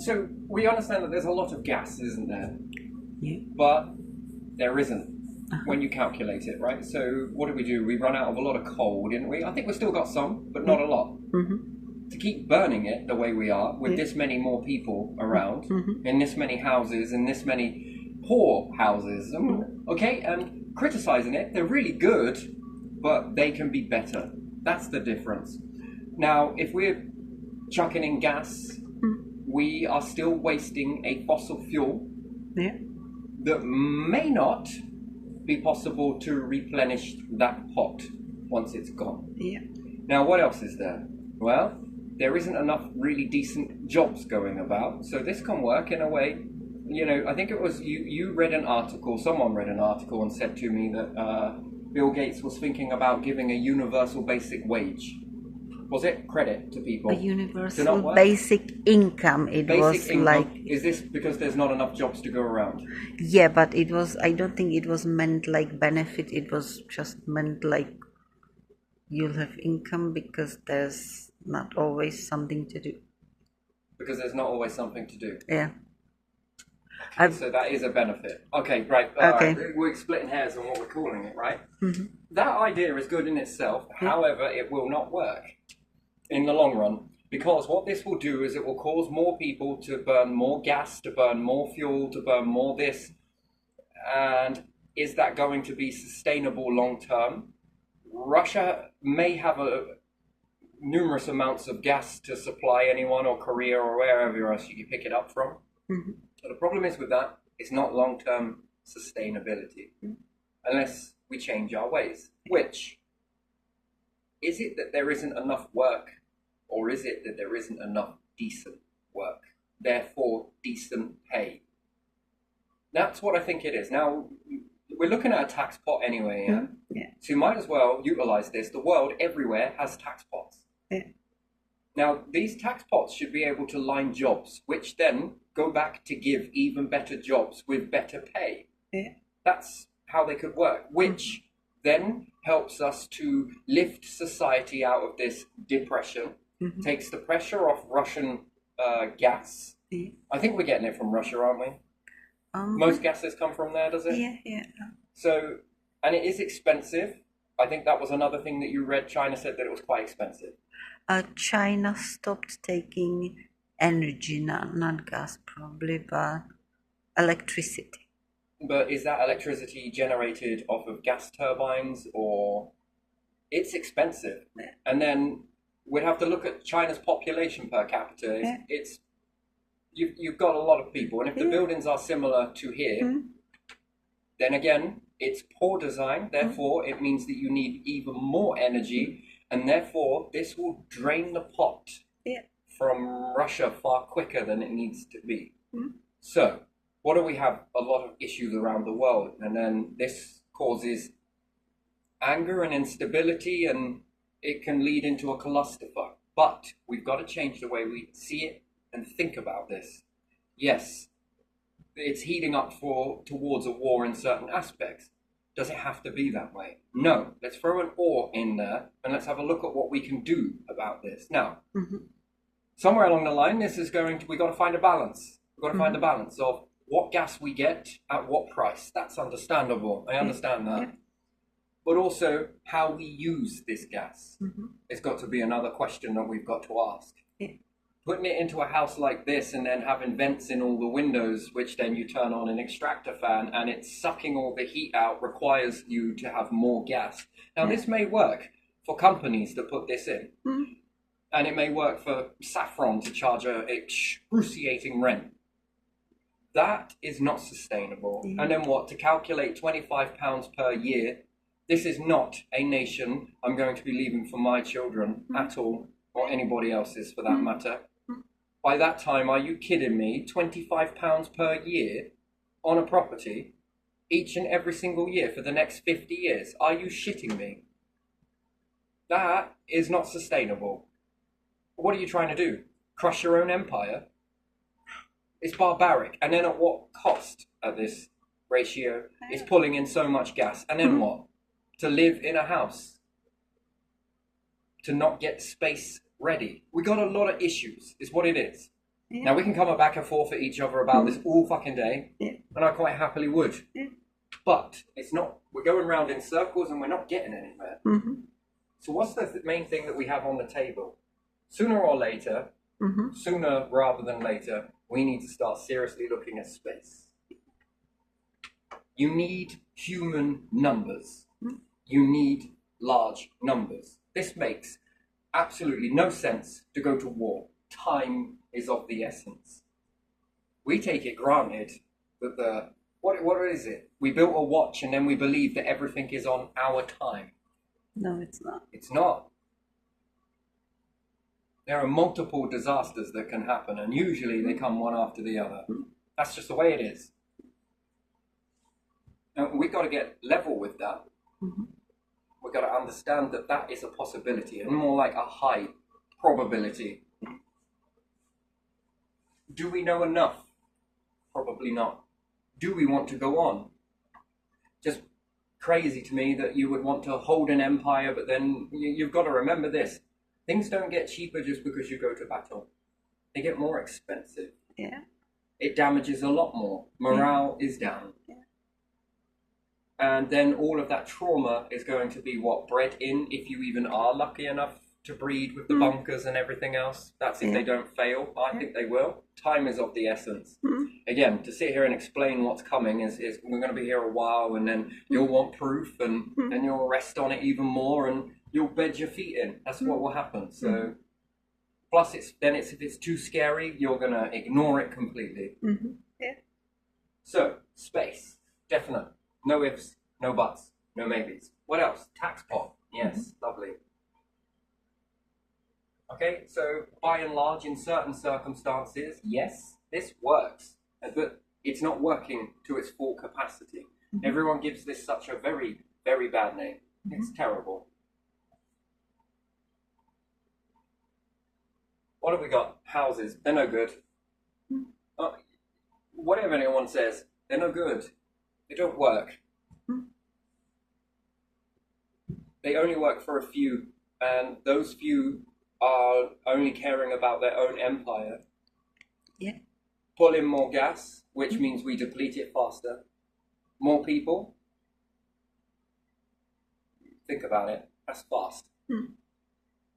So we understand that there's a lot of gas, isn't there? Yeah. But there isn't when you calculate it, right? So what do? We run out of a lot of coal, didn't we? I think we've still got some, but not a lot. To keep burning it the way we are, with this many more people around, in this many houses, in this many poor houses, okay, and criticizing it, they're really good, but they can be better. That's the difference. Now, if we're chucking in gas, we are still wasting a fossil fuel Yeah. that may not be possible to replenish that pot once it's gone. Yeah. Now, what else is there? Well, there isn't enough really decent jobs going about, so this can work in a way. You know, I think it was you read an article, someone read an article and said to me that Bill Gates was thinking about giving a universal basic wage. Was it credit to people? A To not universal work? basic income. It Basic was income. like, Is this because there's not enough jobs to go around? yeah, but it was, I don't think it was meant like benefit. It was just meant like you'll have income because there's not always something to do. Because there's not always something to do. Yeah. I've, So that is a benefit. Okay, right. Okay. We're splitting hairs on what we're calling it, right? That idea is good in itself. However, it will not work in the long run, because what this will do is it will cause more people to burn more gas, to burn more fuel, to burn more this. And is that going to be sustainable long term? Russia may have numerous amounts of gas to supply anyone, or Korea, or wherever else you pick it up from. So the problem is with that, it's not long-term sustainability unless we change our ways. Which, is it that there isn't enough work, or is it that there isn't enough decent work, therefore decent pay? That's what I think it is. Now, we're looking at a tax pot anyway, yeah? Yeah. So you might as well utilize this. The world everywhere has tax pots. Yeah. Now, these tax pots should be able to line jobs, which then go back to give even better jobs with better pay. Yeah. That's how they could work, which then helps us to lift society out of this depression, takes the pressure off Russian gas. Yeah. I think we're getting it from Russia, aren't we? Most gases come from there, does it? Yeah, yeah. So, and it is expensive. I think that was another thing that you read. China said that it was quite expensive. China stopped taking energy, not gas probably, but electricity. But is that electricity generated off of gas turbines, or it's expensive? Yeah. And then we'd have to look at China's population per capita. Yeah. It's you've got a lot of people, and if the Yeah. buildings are similar to here, then again, it's poor design. Therefore, it means that you need even more energy, and therefore, this will drain the pot Yeah. from Russia far quicker than it needs to be. So, what do we have? A lot of issues around the world, and then this causes anger and instability, and it can lead into a clusterfuck. But we've got to change the way we see it and think about this. Yes, it's heating up towards a war in certain aspects. Does it have to be that way? No. Let's throw an or in there, and let's have a look at what we can do about this. Now, somewhere along the line, we got to find a balance. We've got to find a balance of what gas we get at what price. That's understandable. I understand that. Yeah. But also how we use this gas. It's got to be another question that we've got to ask. Yeah. Putting it into a house like this and then having vents in all the windows, which then you turn on an extractor fan and it's sucking all the heat out, requires you to have more gas. Now, this may work for companies that put this in. And it may work for Saffron to charge an excruciating rent. That is not sustainable. And then what? To calculate £25 per year, this is not a nation I'm going to be leaving for my children at all, or anybody else's for that matter. By that time, are you kidding me? £25 per year on a property, each and every single year for the next 50 years. Are you shitting me? That is not sustainable. What are you trying to do? Crush your own empire? It's barbaric. And then at what cost at this ratio? It's pulling in so much gas. And then what? To live in a house. To not get space ready. We got a lot of issues, is what it is. Now we can come back and forth at each other about this all fucking day, Yeah. and I quite happily would. Yeah. But it's not. We're going round in circles and we're not getting anywhere. Mm-hmm. So what's the main thing that we have on the table? Sooner or later, Mm-hmm. sooner rather than later, we need to start seriously looking at space. You need human numbers. You need large numbers. This makes absolutely no sense to go to war. Time is of the essence. We take it granted that what is it? We built a watch and then we believe that everything is on our time. No, it's not. It's not. There are multiple disasters that can happen, and usually they come one after the other. That's just the way it is. And we've got to get level with that. Mm-hmm. We've got to understand that that is a possibility, and more like a high probability. Do we know enough? Probably not. Do we want to go on? Just crazy to me that you would want to hold an empire, but then you've got to remember this. Things don't get cheaper just because you go to battle. They get more expensive. Yeah. It damages a lot more. Morale is down. Yeah. And then all of that trauma is going to be bred in, if you even are lucky enough to breed with the bunkers and everything else. That's if they don't fail. I think they will. Time is of the essence. Again, to sit here and explain what's coming is we're going to be here a while, and then you'll want proof, and then you'll rest on it even more, and you'll bed your feet in. That's what will happen. So, plus if it's too scary, you're going to ignore it completely. Mm-hmm. Yeah. So, space, definite. No ifs, no buts, no maybes. What else? Tax pot. Yes, lovely. Okay, so by and large, in certain circumstances, yes, this works, but it's not working to its full capacity. Everyone gives this such a very, very bad name. It's terrible. What have we got? Houses. They're no good. Whatever anyone says, they're no good. They don't work. They only work for a few, and those few are only caring about their own empire. Yeah. Pull in more gas, which means we deplete it faster. More people. Think about it. That's fast.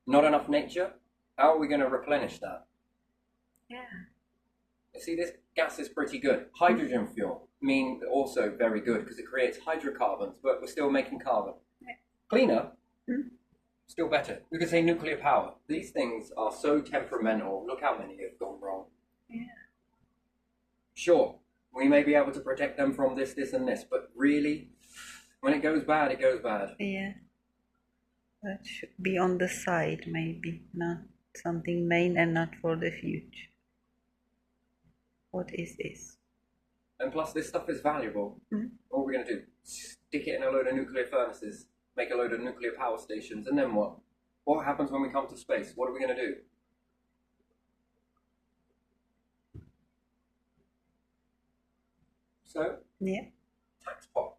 Not enough nature. How are we going to replenish that? Yeah. You see, this gas is pretty good. Hydrogen fuel, also very good because it creates hydrocarbons, but we're still making carbon. Yeah. Cleaner, still better. We could say nuclear power. These things are so temperamental. Look how many have gone wrong. Yeah. Sure, we may be able to protect them from this, and this, but really, when it goes bad, it goes bad. Yeah. That should be on the side, maybe, not something main and not for the future. What is this? And plus, this stuff is valuable. What are we going to do? Stick it in a load of nuclear furnaces, make a load of nuclear power stations, and then what? What happens when we come to space? What are we going to do? So, Yeah. tax pot.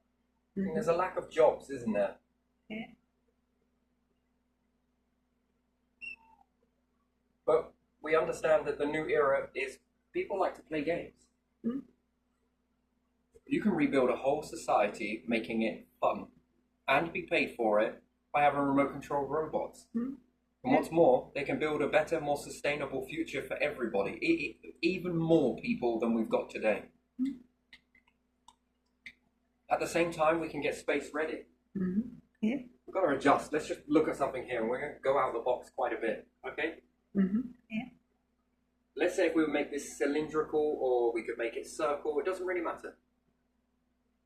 I mean, there's a lack of jobs, isn't there? Yeah. But we understand that the new era is people like to play games. You can rebuild a whole society making it fun and be paid for it by having remote control robots. And what's more, they can build a better, more sustainable future for everybody, even more people than we've got today. At the same time, we can get space ready. Yeah. We've got to adjust. Let's just look at something here, and we're going to go out of the box quite a bit, okay? Yeah. Let's say if we would make this cylindrical, or we could make it circle, it doesn't really matter.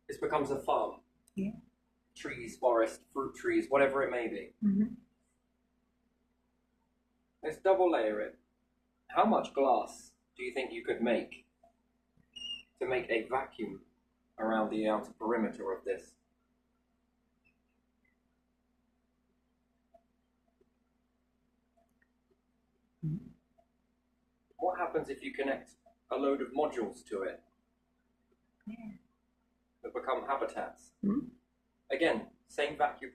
This becomes a farm. Yeah. Trees, forest, fruit trees, whatever it may be. Let's double layer it. How much glass do you think you could make to make a vacuum around the outer perimeter of this? What happens if you connect a load of modules to it that become habitats? Again, same vacuum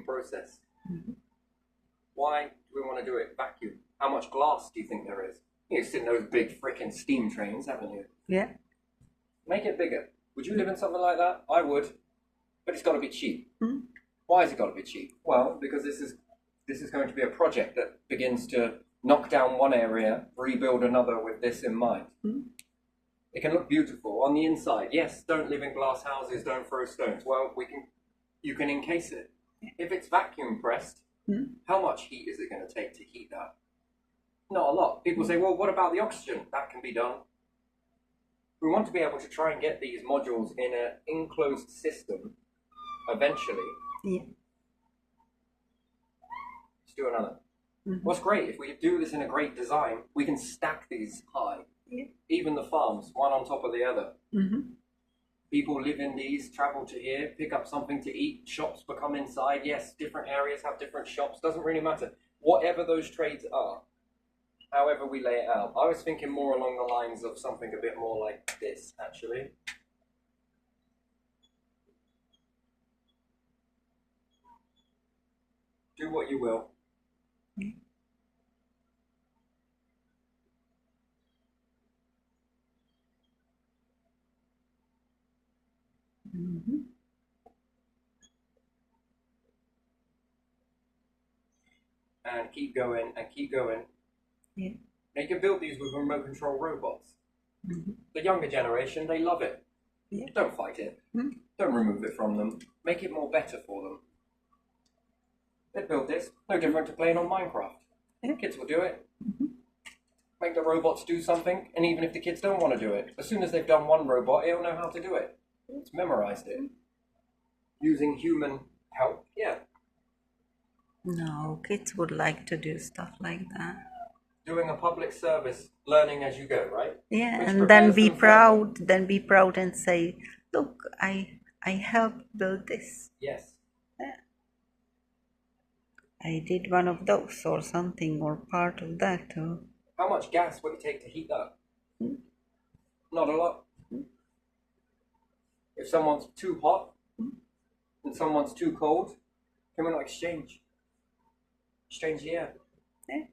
process. Why do we want to do it vacuum? How much glass do you think there is? You've seen those big frickin' steam trains, haven't you? Yeah. Make it bigger. Would you live in something like that? I would. But it's got to be cheap. Mm-hmm. Why has it got to be cheap? Well, because this is going to be a project that begins to knock down one area, rebuild another with this in mind. Mm-hmm. It can look beautiful on the inside. Yes, don't live in glass houses, don't throw stones. Well, you can encase it. If it's vacuum pressed, how much heat is it going to take to heat that? Not a lot. People say, well, what about the oxygen? That can be done. We want to be able to try and get these modules in an enclosed system eventually. Yeah. Let's do another. What's great, if we do this in a great design, we can stack these high. Yeah. Even the farms, one on top of the other. Mm-hmm. People live in these, travel to here, pick up something to eat, shops become inside. Yes, different areas have different shops, doesn't really matter. Whatever those trades are, however we lay it out. I was thinking more along the lines of something a bit more like this, actually. Do what you will. Mm-hmm. And keep going and keep going. Yeah. Now you can build these with remote control robots. Mm-hmm. The younger generation, they love it. Yeah. Don't fight it. Mm-hmm. Don't remove it from them. Make it more better for them. They build this, no different to playing on Minecraft. Yeah. Kids will do it. Mm-hmm. Make the robots do something, and even if the kids don't want to do it, as soon as they've done one robot, it'll know how to do it. It's memorized it. Using human help, yeah. No, kids would like to do stuff like that. Doing a public service, learning as you go, right? Yeah, Which and prepares then be them for- proud. Then be proud and say, "Look, I helped build this. Yes. I did one of those or something or part of that." Or How much gas would it take to heat that? Not a lot. If someone's too hot and someone's too cold, can we not exchange? Exchange the air. Yeah.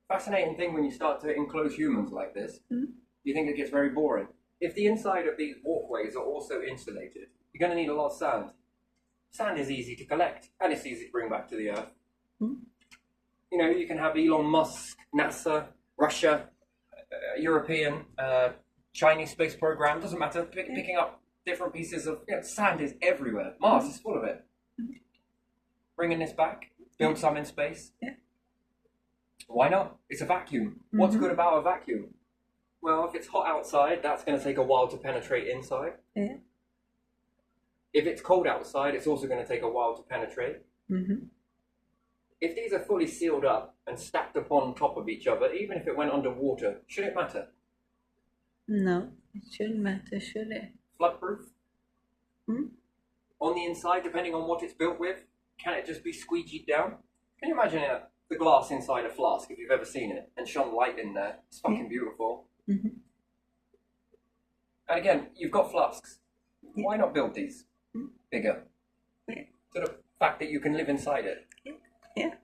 Fascinating thing when you start to enclose humans like this. You think it gets very boring. If the inside of these walkways are also insulated, you're going to need a lot of sand. Sand is easy to collect and it's easy to bring back to the earth. You know, you can have Elon Musk, NASA, Russia, European, Chinese space program, doesn't matter, picking up different pieces of sand is everywhere. Mars is full of it. Bringing this back, build some in space. Yeah. Why not? It's a vacuum. What's good about a vacuum? Well, if it's hot outside, that's going to take a while to penetrate inside. yeah. If it's cold outside, it's also going to take a while to penetrate. Mm-hmm. If these are fully sealed up and stacked upon top of each other, even if it went underwater, should it matter? No, it shouldn't matter, should it? Floodproof? On the inside, depending on what it's built with, can it just be squeegeed down? Can you imagine the glass inside a flask, if you've ever seen it, and shone light in there? It's fucking beautiful. Mm-hmm. And again, you've got flasks. Why not build these bigger? Yeah. To the fact that you can live inside it. Yeah.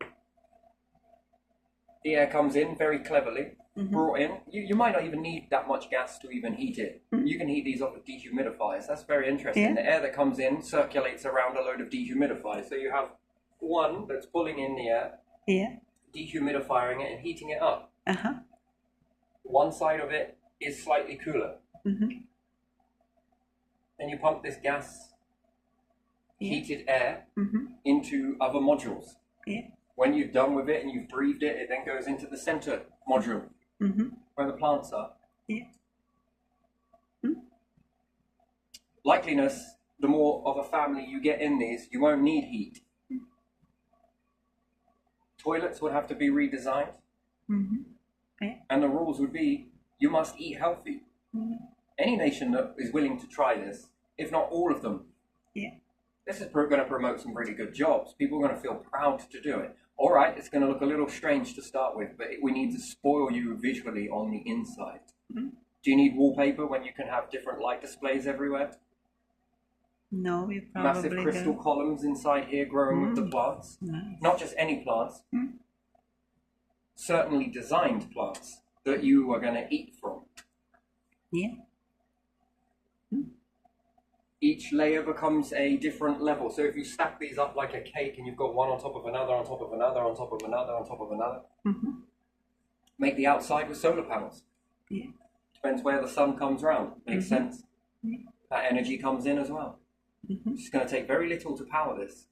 The air comes in very cleverly, brought in. You might not even need that much gas to even heat it. You can heat these off of dehumidifiers. That's very interesting. Yeah. The air that comes in circulates around a load of dehumidifiers. So you have one that's pulling in the air, Yeah. dehumidifying it and heating it up. Uh-huh. One side of it is slightly cooler. Mm-hmm. Then you pump this gas, heated air, Mm-hmm. into other modules. Yeah. When you've done with it and you've breathed it, it then goes into the center module Mm-hmm. where the plants are. Yeah. Likeliness, the more of a family you get in these, you won't need heat. Toilets would have to be redesigned, Mm-hmm. Yeah. and the rules would be you must eat healthy. Any nation that is willing to try this, if not all of them, Yeah. this is going to promote some really good jobs. People are going to feel proud to do it. All right, it's going to look a little strange to start with, but we need to spoil you visually on the inside. Do you need wallpaper when you can have different light displays everywhere? No, you Massive probably crystal do. columns inside here growing with the plants. Nice. Not just any plants. Certainly designed plants that you are going to eat from. Yeah. Each layer becomes a different level. So if you stack these up like a cake and you've got one on top of another, on top of another, on top of another, on top of another, make the outside with solar panels. Yeah. Depends where the sun comes round. Makes sense. Yeah. That energy comes in as well. It's going to take very little to power this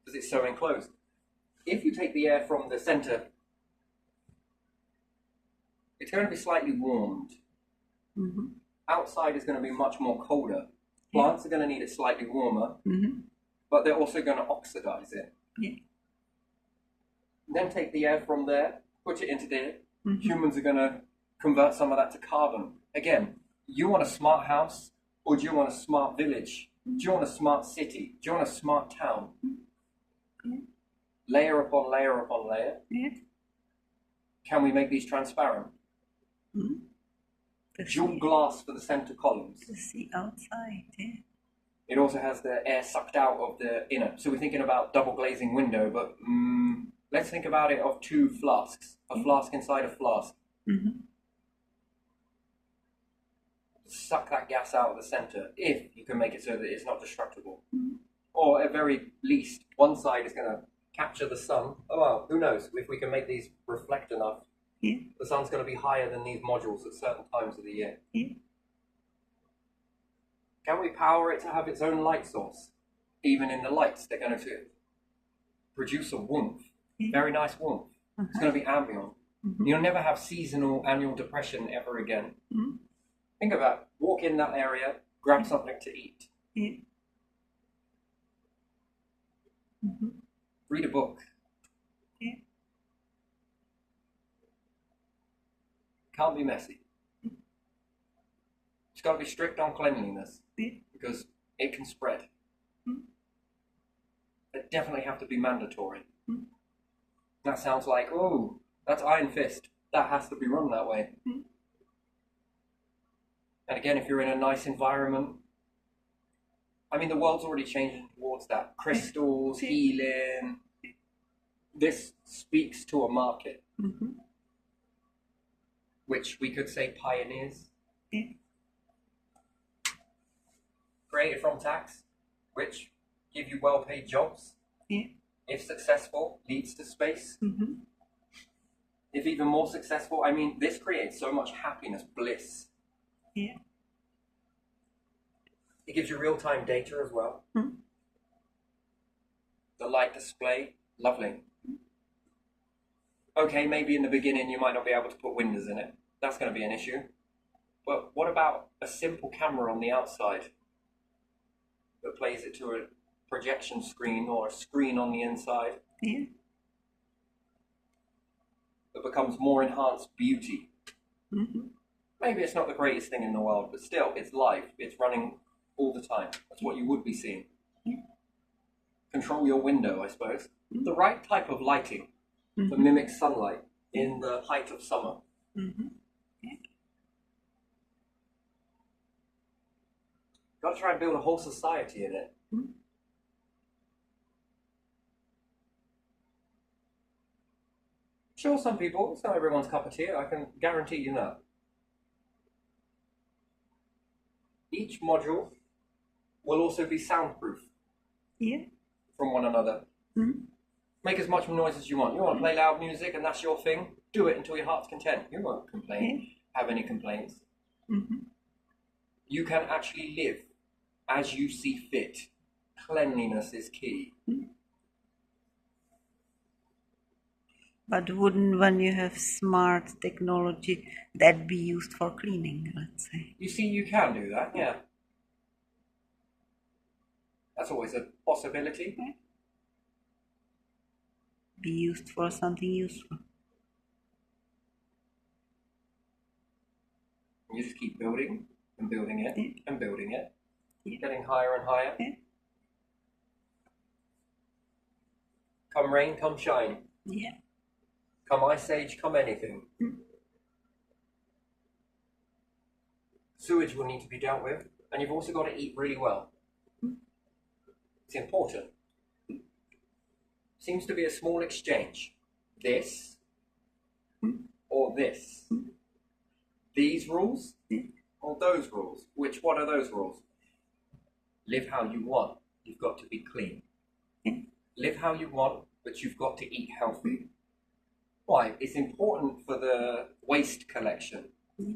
because it's so enclosed. If you take the air from the center, it's going to be slightly warmed. Outside is going to be much more colder. Plants are going to need it slightly warmer, but they're also going to oxidize it. Yeah. Then take the air from there, put it into there. Humans are going to convert some of that to carbon. Again, you want a smart house or do you want a smart village? Do you want a smart city? Do you want a smart town? Layer upon layer upon layer. Yeah. Can we make these transparent? Dual glass for the center columns. To see outside, yeah. It also has the air sucked out of the inner. So we're thinking about double glazing window, but let's think about it of two flasks. A flask inside a flask. Suck that gas out of the center if you can make it so that it's not destructible. Or at very least, one side is going to capture the sun. Oh well, who knows? If we can make these reflect enough, the sun's going to be higher than these modules at certain times of the year. Can we power it to have its own light source? Even in the lights, they're going to produce a warmth. Very nice warmth. It's going to be ambient. You'll never have seasonal annual depression ever again. Think about it. Walk in that area, grab something to eat. Read a book. Can't be messy. It's got to be strict on cleanliness because it can spread. They definitely have to be mandatory. That sounds like, oh, that's Iron Fist. That has to be run that way. And again, if you're in a nice environment, I mean, the world's already changing towards that. Crystals, healing. This speaks to a market, which we could say pioneers. Created from tax, which give you well-paid jobs. If successful, leads to space. If even more successful, I mean, this creates so much happiness, bliss. It gives you real-time data as well. The light display, lovely. Okay, maybe in the beginning you might not be able to put windows in it. That's going to be an issue. But what about a simple camera on the outside that plays it to a projection screen or a screen on the inside? That becomes more enhanced beauty. Maybe it's not the greatest thing in the world, but still, it's live. It's running all the time. That's what you would be seeing. Control your window, I suppose. The right type of lighting to mimic sunlight in the height of summer. Got to try and build a whole society in it. Sure, some people, it's not everyone's cup of tea, I can guarantee you that. Each module will also be soundproof from one another. Make as much noise as you want. You want to play loud music and that's your thing? Do it until your heart's content. You won't complain, have any complaints. You can actually live as you see fit. Cleanliness is key. But wouldn't when you have smart technology that be used for cleaning, let's say? You see, you can do that, yeah. That's always a possibility. Be used for something useful. You just keep building and building it and building it, getting higher and higher. Come rain, come shine. Come ice age, come anything. Sewage will need to be dealt with, and you've also got to eat really well. It's important. Seems to be a small exchange. This or this? These rules Yeah. or those rules? What are those rules? Live how you want. You've got to be clean. Yeah. Live how you want, but you've got to eat healthy. Why? It's important for the waste collection. Yeah.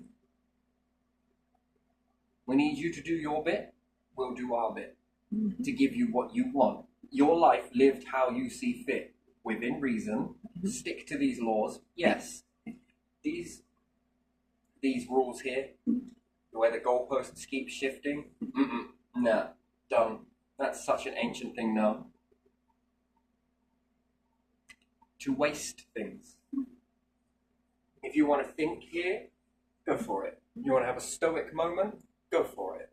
We need you to do your bit. We'll do our bit Mhm. to give you what you want. Your life lived how you see fit, within reason. Stick to these laws. Yes. These rules here, where the goalposts keep shifting. Nah, done. That's such an ancient thing now. To waste things. If you want to think here, go for it. You want to have a stoic moment, go for it.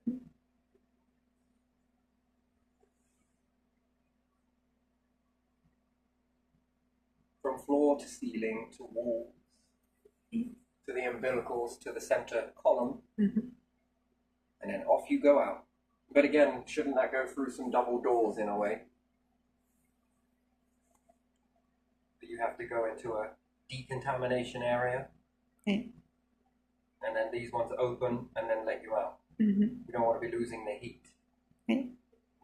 From floor to ceiling to walls, to the umbilicals, to the center column, Mhm. and then off you go out. But again, shouldn't that go through some double doors in a way? That you have to go into a decontamination area, Yeah. and then these ones open and then let you out. Mhm. We don't want to be losing the heat. Yeah.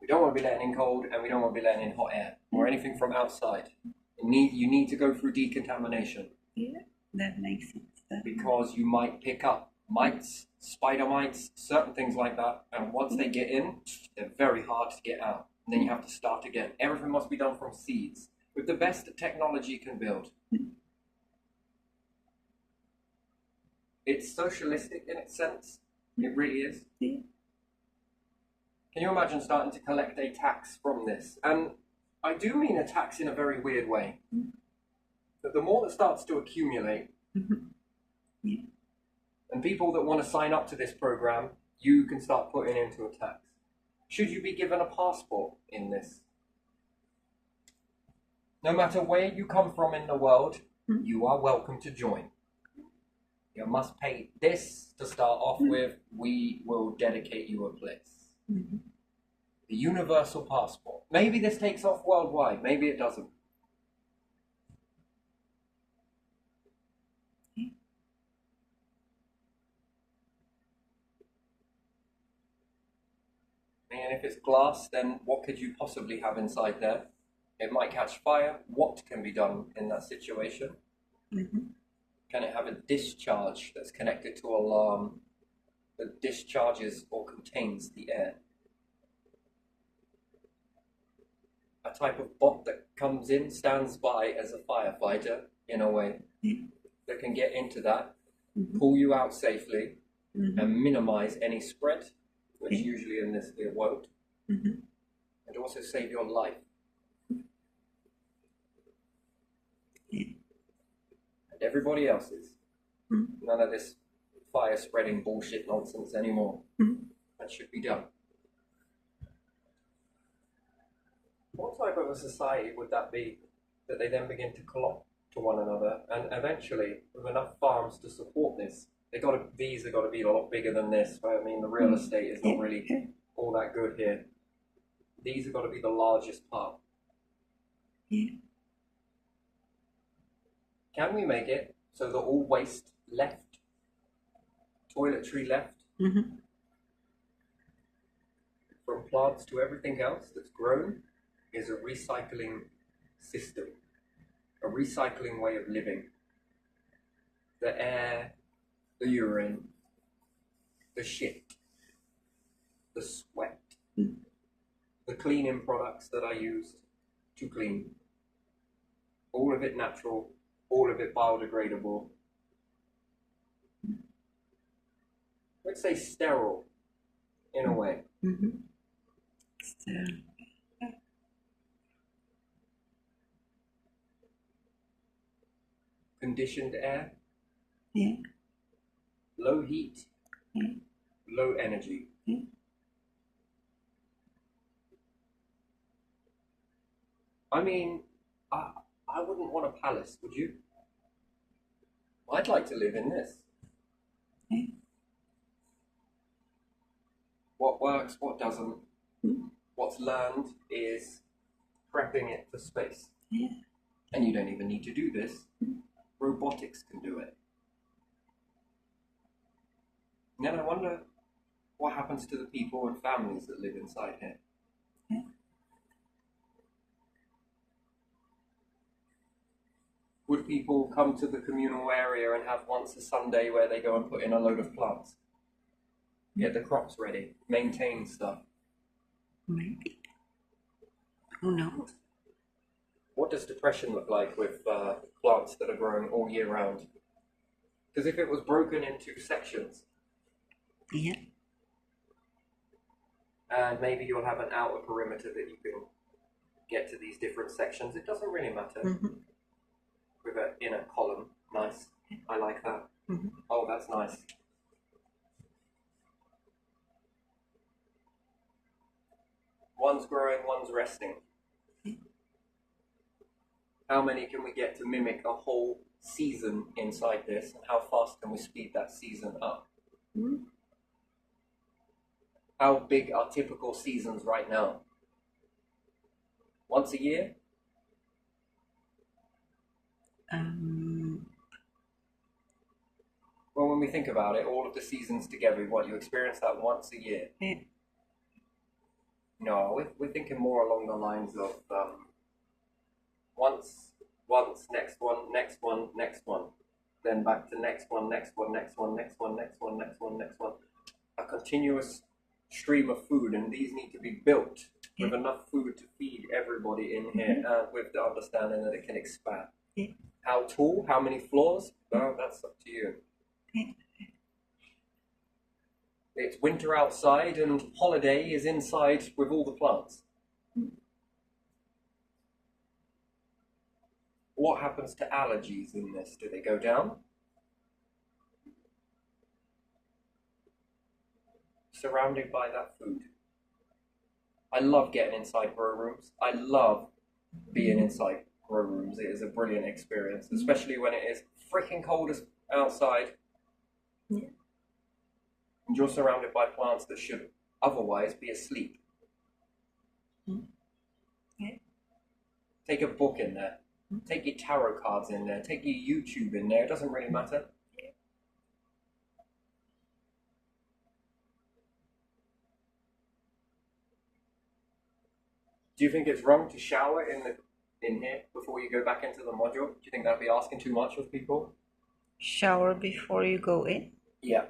We don't want to be letting in cold, and we don't want to be letting in hot air or anything from outside. You need to go through decontamination Yeah. That makes sense. because you might pick up mites, spider mites, certain things like that, and once they get in, they're very hard to get out. And then you have to start again. Everything must be done from seeds with the best that technology can build. It's socialistic in its sense. It really is. Yeah. Can you imagine starting to collect a tax from this? And I do mean a tax in a very weird way. That the more that starts to accumulate, Mhm. Yeah. and people that want to sign up to this program, you can start putting into a tax. Should you be given a passport in this? No matter where you come from in the world, you are welcome to join. You must pay this to start off with. We will dedicate you a place. Mhm. The universal passport. Maybe this takes off worldwide. Maybe it doesn't. And if it's glass, then what could you possibly have inside there? It might catch fire. What can be done in that situation? Mhm. Can it have a discharge that's connected to an alarm that discharges or contains the air? A type of bot that comes in, stands by as a firefighter in a way, Yeah. that can get into that, Mhm. pull you out safely, Mhm. and minimize any spread, which Yeah. usually in this it won't, Mhm. and also save your life. Yeah. And everybody else's. Mhm. None of this fire spreading bullshit nonsense anymore. Mhm. That should be done. What type of a society would that be that they then begin to clock to one another, and eventually, with enough farms to support this, these have got to be a lot bigger than this. I mean, the real estate is not Yeah. really Yeah. all that good here. These have got to be the largest part. Yeah. Can we make it so that all waste left, toiletry left, Mhm. from plants to everything else that's grown, is a recycling system, a recycling way of living? The air, the urine, the shit, the sweat, Mhm. the cleaning products that I used to clean. All of it natural, all of it biodegradable. Let's say sterile, in a way. Mhm. So, Conditioned air, yeah. low heat, Yeah. low energy. Yeah. I mean, I wouldn't want a palace, would you? I'd like to live in this. Yeah. What works, what doesn't. Mhm. What's learned is prepping it for space. Yeah. And you don't even need to do this. Robotics can do it. And then I wonder what happens to the people and families that live inside here. Yeah. Would people come to the communal area and have once a Sunday where they go and put in a load of plants? Get the crops ready, maintain stuff. Maybe. Who knows? What does depression look like with plants that are growing all year round? Because if it was broken into sections, Yeah. and maybe you'll have an outer perimeter that you can get to these different sections, it doesn't really matter. Mm-hmm. With an inner column, nice. I like that. Mm-hmm. Oh, that's nice. One's growing, one's resting. How many can we get to mimic a whole season inside this, and how fast can we speed that season up? Mm-hmm. How big are typical seasons right now? Once a year? Well, when we think about it, all of the seasons together, what, you experience that once a year? Yeah. No, we're thinking more along the lines of once, next one, next one, next one. Then back to next one, next one, next one, next one, next one, next one, next one. A continuous stream of food, and these need to be built with enough food to feed everybody in here, with the understanding that it can expand. Yeah. How tall? How many floors? Well, that's up to you. Yeah. It's winter outside and holiday is inside with all the plants. What happens to allergies in this? Do they go down? Surrounded by that food. I love getting inside grow rooms. I love being inside grow rooms. It is a brilliant experience, especially when it is freaking cold as outside. Yeah. And you're surrounded by plants that should otherwise be asleep. Yeah. Take a book in there. Take your tarot cards in there. Take your YouTube in there. It doesn't really matter. Do you think it's wrong to shower in here before you go back into the module? Do you think that'd be asking too much of people? Shower before you go in? Yeah.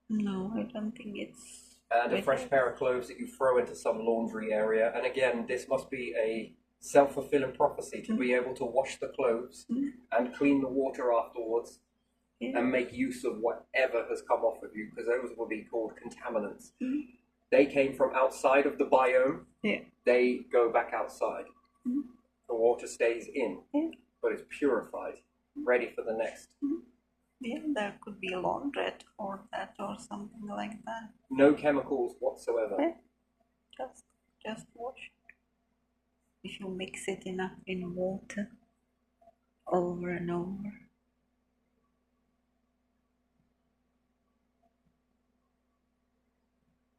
No, I don't think it's. And a fresh pair of clothes that you throw into some laundry area. And again, this must be a self-fulfilling prophecy to be able to wash the clothes and clean the water afterwards and make use of whatever has come off of you, because those will be called contaminants. They came from outside of the biome. Yeah. They go back outside. The water stays in, but it's purified, ready for the next. Yeah, there could be laundrette or that or something like that. No chemicals whatsoever. Yeah. Just wash. If you mix it enough in water over and over.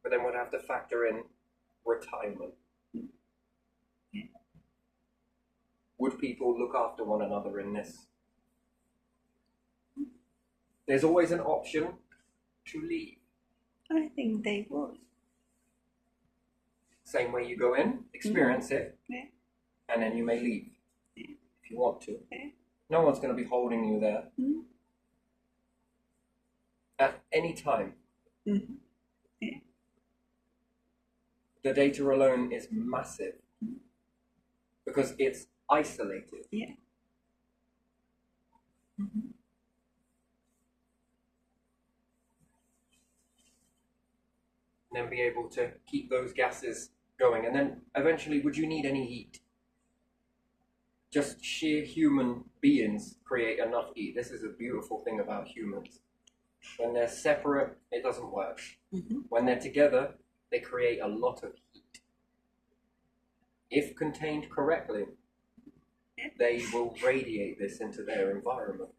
But then we'd have to factor in retirement. Yeah. Would people look after one another in this? There's always an option to leave. I think they would. Same way you go in, experience it, Yeah. and then you may leave if you want to. Yeah. No one's going to be holding you there at any time. Yeah. The data alone is massive because it's isolated. Yeah. And then be able to keep those gases going. And then eventually, would you need any heat? Just sheer human beings create enough heat. This is a beautiful thing about humans. When they're separate, it doesn't work. When they're together, they create a lot of heat. If contained correctly, they will radiate this into their environment.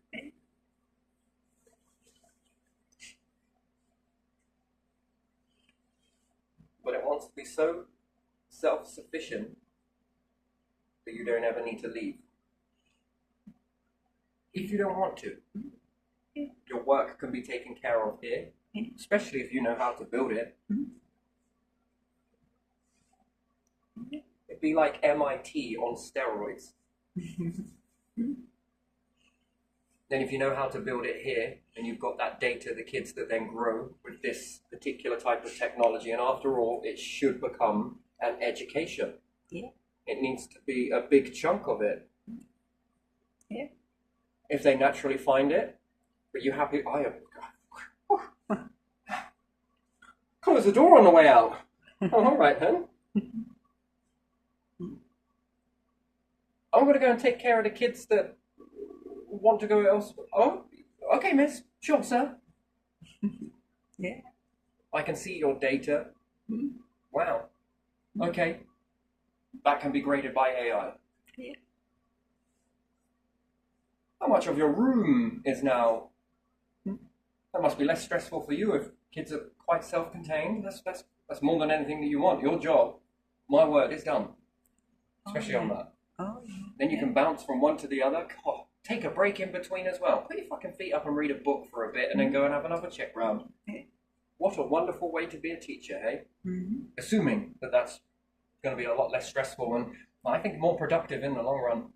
But it wants to be so self-sufficient that you don't ever need to leave. If you don't want to. Your work can be taken care of here, especially if you know how to build it. It'd be like MIT on steroids. Then if you know how to build it here, and you've got that data, the kids that then grow with this particular type of technology, and after all, it should become an education. Yeah. It needs to be a big chunk of it. Yeah. If they naturally find it, are you happy? Close the door on the way out. Oh, all right then. I'm going to go and take care of the kids that want to go elsewhere. Oh, okay, miss. Sure, sir. Yeah. I can see your data. Wow. Okay. That can be graded by AI. Yeah. How much of your room is now? That must be less stressful for you if kids are quite self-contained. That's more than anything that you want. Your job, my word, is done. Especially on that. Oh, yeah. Then you can bounce from one to the other. God, take a break in between as well. Put your fucking feet up and read a book for a bit and then go and have another check round. Yeah. What a wonderful way to be a teacher, hey? Assuming that that's going to be a lot less stressful and I think more productive in the long run.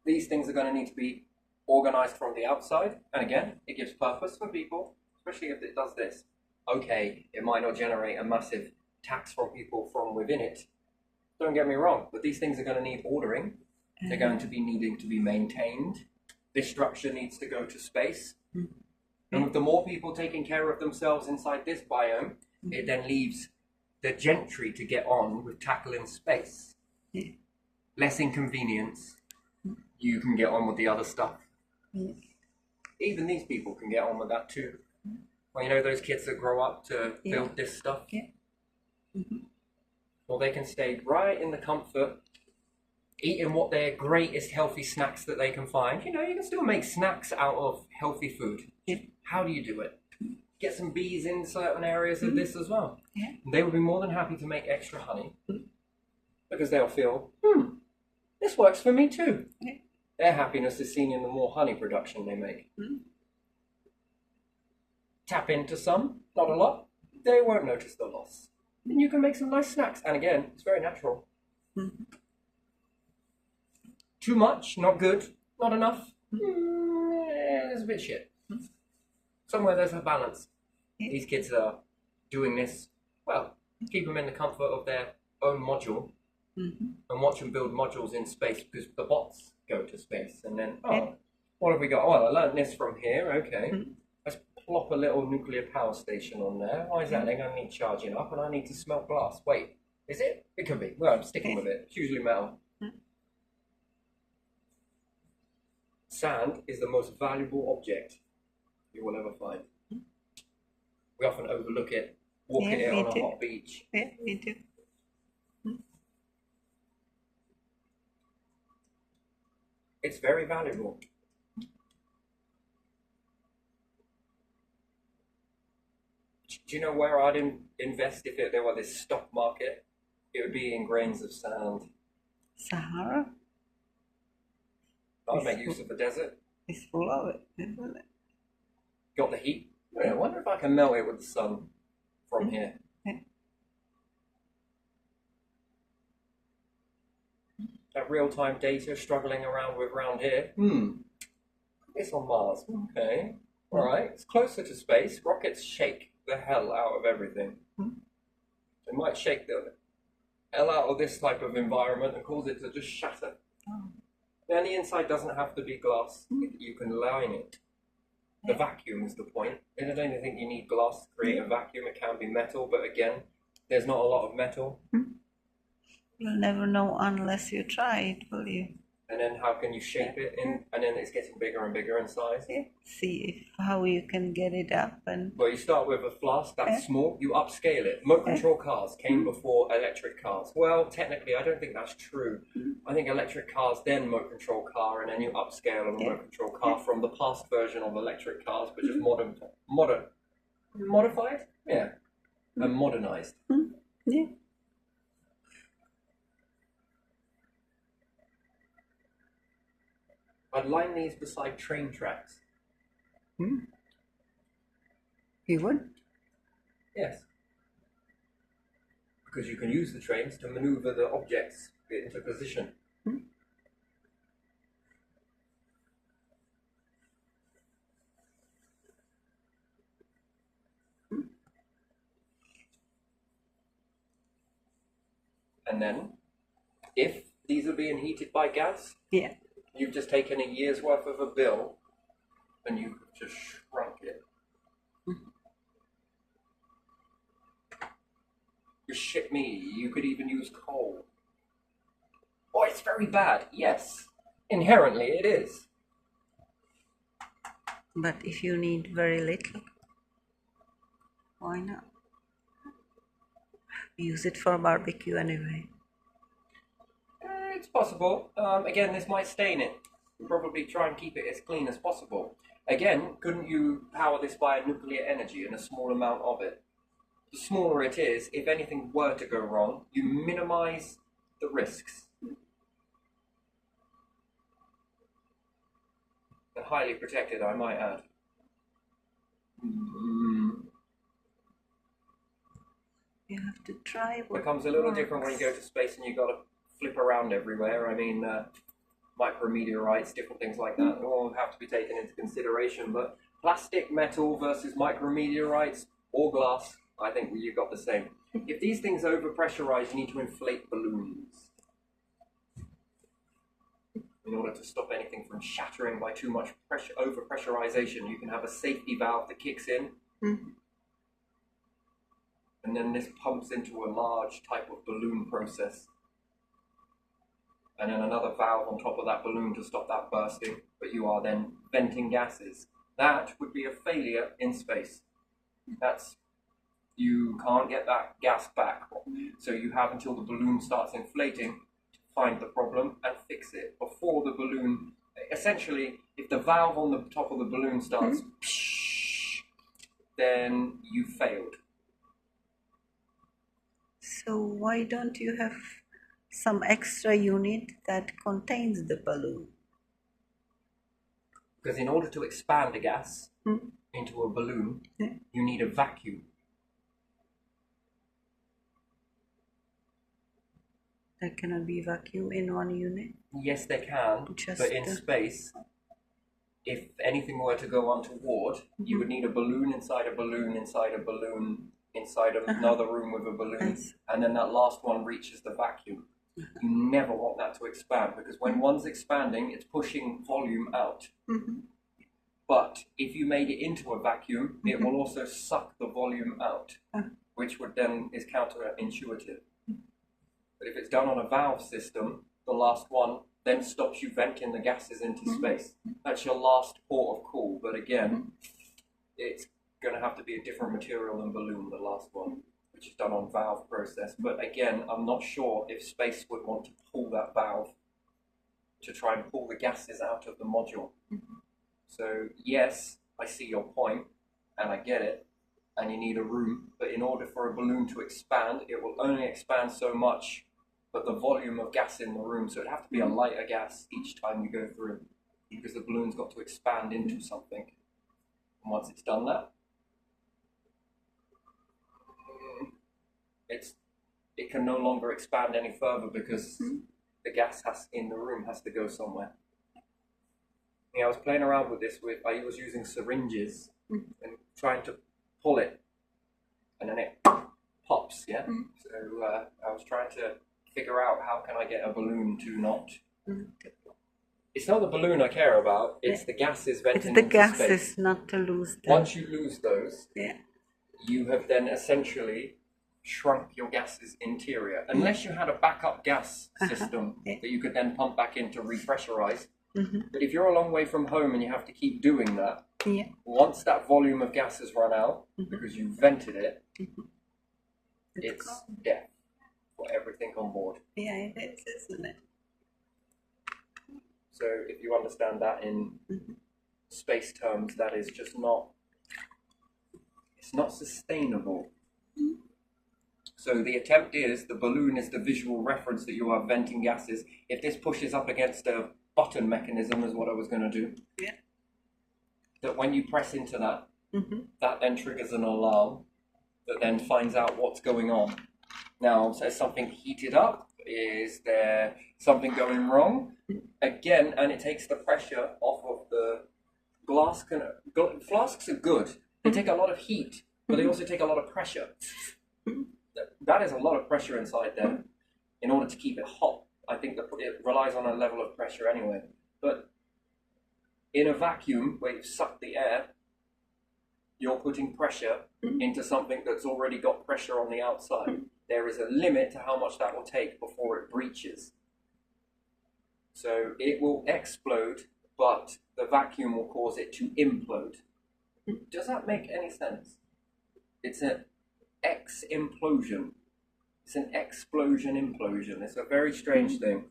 These things are going to need to be organized from the outside. And again, it gives purpose for people, especially if it does this. Okay, it might not generate a massive tax from people from within it. Don't get me wrong, but these things are going to need ordering. They're going to be needing to be maintained. This structure needs to go to space. And with the more people taking care of themselves inside this biome, it then leaves the gentry to get on with tackling space. Less inconvenience. You can get on with the other stuff. Even these people can get on with that too. Well, you know those kids that grow up to build this stuff? Well, they can stay right in the comfort, eating what their greatest healthy snacks that they can find. You know, you can still make snacks out of healthy food. How do you do it? Get some bees in certain areas of this as well. They would be more than happy to make extra honey because they'll feel, this works for me too. Their happiness is seen in the more honey production they make. Tap into some, not a lot. They won't notice the loss. And you can make some nice snacks. And again, it's very natural. Too much, not good. Not enough, it's a bit shit. Somewhere there's a balance. These kids are doing this, well, keep them in the comfort of their own module and watch them build modules in space because the bots go to space. And then, what have we got? Oh, well, I learned this from here. Okay. Let's plop a little nuclear power station on there. Why is that? They're going to need charging up and I need to smelt glass. Wait, is it? It could be. Well, I'm sticking with it. It's usually metal. Sand is the most valuable object you will ever find. We often overlook it, walking it on a hot beach. Yeah, we do. It's very valuable. Do you know where I'd invest if there were this stock market? It would be in grains of sand. Sahara I'd make use of the desert. is full of it, isn't it? Got the heat. I wonder if I can melt it with the sun from here. That real-time data struggling around with around here. It's on Mars. Okay. All right. It's closer to space. Rockets shake the hell out of everything. It might shake the hell out of this type of environment and cause it to just shatter. Then the inside doesn't have to be glass. You can line it. The vacuum is the point. I don't even think you need glass to create a vacuum. It can be metal, but again, there's not a lot of metal. You'll never know unless you try it, will you? And then how can you shape it in? And then it's getting bigger and bigger in size. See how you can get it up and. Well, you start with a flask that's small, you upscale it. Remote control cars came before electric cars. Well, technically, I don't think that's true. I think electric cars, then remote control car, and then you upscale a remote control car from the past version of electric cars, but just modified? Yeah. And modernized. Yeah. I'd line these beside train tracks. You would? Yes. Because you can use the trains to maneuver the objects into position. And then, if these are being heated by gas, Yeah. you've just taken a year's worth of a bill and you've just shrunk it. You shit me, you could even use coal. Oh, it's very bad. Yes, inherently it is. But if you need very little, why not? Use it for barbecue anyway. It's possible. Again, this might stain it. Probably try and keep it as clean as possible. Again, couldn't you power this by nuclear energy and a small amount of it? The smaller it is, if anything were to go wrong, you minimize the risks. And highly protected, I might add. You have to try what Becomes a little works. different when you go to space and you've got to flip around everywhere. I mean, micrometeorites, different things like that, all have to be taken into consideration. But plastic, metal versus micrometeorites or glass, I think you've got the same. If these things overpressurize, you need to inflate balloons in order to stop anything from shattering by too much pressure. Overpressurization, you can have a safety valve that kicks in. And then this pumps into a large type of balloon process. And then another valve on top of that balloon to stop that bursting. But you are then venting gases. That would be a failure in space. You can't get that gas back. So you have until the balloon starts inflating to find the problem and fix it. Before the balloon, essentially, if the valve on the top of the balloon starts, then you failed. So why don't you have some extra unit that contains the balloon? Because in order to expand a gas into a balloon, you need a vacuum. There cannot be vacuum in one unit. Yes, they can, but in space, if anything were to go untoward, you would need a balloon inside a balloon inside a balloon inside another room with a balloon, and then that last one reaches the vacuum. You never want that to expand, because when one's expanding, it's pushing volume out. But if you made it into a vacuum, it will also suck the volume out, which would then is counterintuitive. But if it's done on a valve system, the last one then stops you venting the gases into space. That's your last port of call, but again, it's going to have to be a different material than balloon, the last one, which is done on valve process. But again, I'm not sure if space would want to pull that valve to try and pull the gases out of the module. So yes, I see your point, and I get it, and you need a room, but in order for a balloon to expand, it will only expand so much, but the volume of gas in the room, so it'd have to be a lighter gas each time you go through, because the balloon's got to expand into something. And once it's done that, it can no longer expand any further, because the gas in the room has to go somewhere. I was playing around with this I was using syringes and trying to pull it, and then it pops, yeah? So I was trying to figure out how can I get a balloon to not... It's not the balloon I care about, it's the gases venting It's the into gases, space. not to lose them. Once you lose those, you have then essentially shrunk your gas's interior. Unless you had a backup gas system that you could then pump back in to repressurize. But if you're a long way from home and you have to keep doing that, once that volume of gas has run out, because you vented it, it's death for everything on board. Yeah, it is, isn't it? So if you understand that in space terms, that is just not, it's not sustainable. So the attempt is, the balloon is the visual reference that you are venting gases. If this pushes up against a button mechanism is what I was going to do. Yeah. That when you press into that, Mm-hmm. that then triggers an alarm that then finds out what's going on. Now, so is something heated up? Is there something going wrong? Again, and it takes the pressure off of the glass. Flasks are good. They take a lot of heat, but they also take a lot of pressure. That is a lot of pressure inside there in order to keep it hot. I think that it relies on a level of pressure anyway. But in a vacuum where you suck the air, you're putting pressure into something that's already got pressure on the outside. There is a limit to how much that will take before it breaches. So it will explode, but the vacuum will cause it to implode. Does that make any sense? It's an X-implosion. It's an explosion-implosion. It's a very strange thing.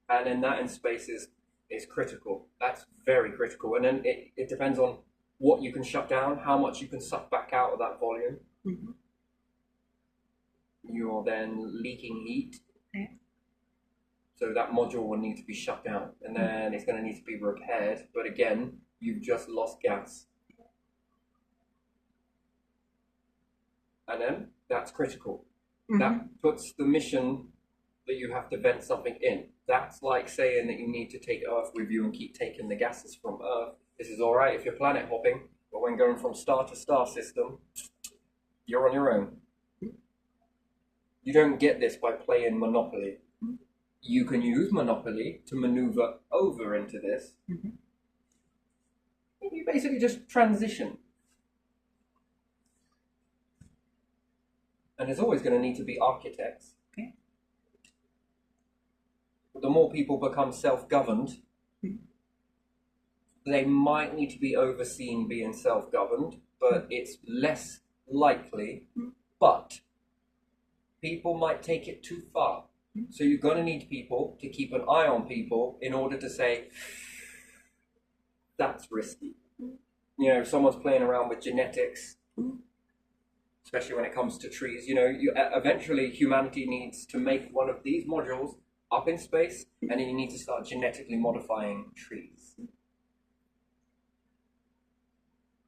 And then that in space is critical. That's very critical. And then it depends on what you can shut down, how much you can suck back out of that volume. Mm-hmm. You're then leaking heat. Yeah. So that module will need to be shut down. And then it's going to need to be repaired. But again, you've just lost gas. And then that's critical. Mm-hmm. That puts the mission that you have to vent something in. That's like saying that you need to take Earth with you and keep taking the gases from Earth. This is all right if you're planet hopping, but when going from star to star system, you're on your own. You don't get this by playing Monopoly. You can use Monopoly to maneuver over into this. Mm-hmm. You basically just transition. And there's always going to need to be architects. Okay. The more people become self-governed, they might need to be overseen being self-governed, but it's less likely. But people might take it too far. So you're going to need people to keep an eye on people in order to say, that's risky. You know, if someone's playing around with genetics, especially when it comes to trees, you know, eventually humanity needs to make one of these modules up in space, and then you need to start genetically modifying trees.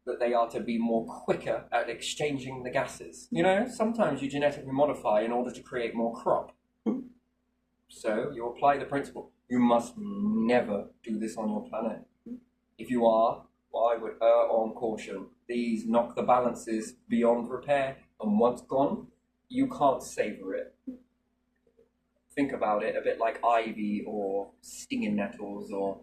That they are to be more quicker at exchanging the gases. You know, sometimes you genetically modify in order to create more crop. So you apply the principle. You must never do this on your planet. If you are, well, I would err on caution. These knock the balances beyond repair, and once gone, you can't savor it. Think about it a bit like ivy or stinging nettles, or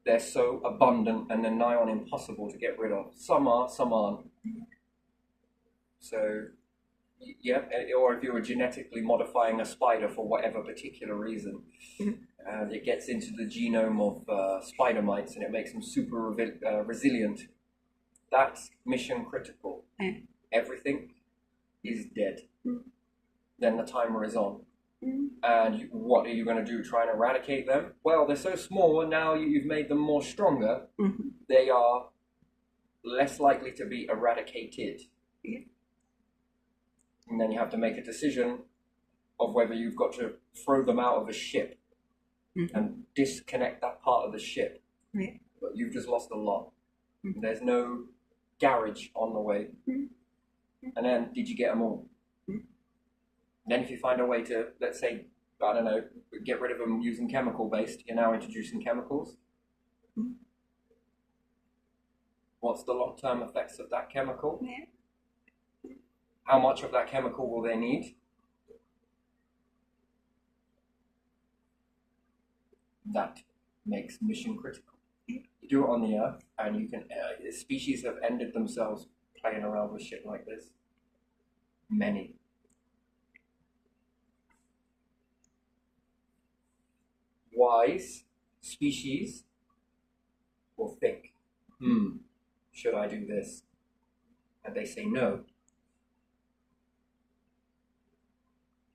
they're so abundant and they're nigh on impossible to get rid of. Some are, some aren't. So, yeah, or if you were genetically modifying a spider for whatever particular reason, and it gets into the genome of spider mites and it makes them super resilient, that's mission critical. Everything is dead. Then the timer is on. And what are you going to do? Try and eradicate them? Well, they're so small, and now you've made them more stronger. They are less likely to be eradicated. And then you have to make a decision of whether you've got to throw them out of a ship and disconnect that part of the ship. But you've just lost a lot. There's no garage on the way. And then, did you get them all? Then if you find a way to, let's say, I don't know, get rid of them using chemical-based, you're now introducing chemicals. What's the long-term effects of that chemical? How much of that chemical will they need? That makes mission critical. You do it on the Earth, and you can. Species have ended themselves playing around with shit like this. Many. Wise species will think, should I do this? And they say no.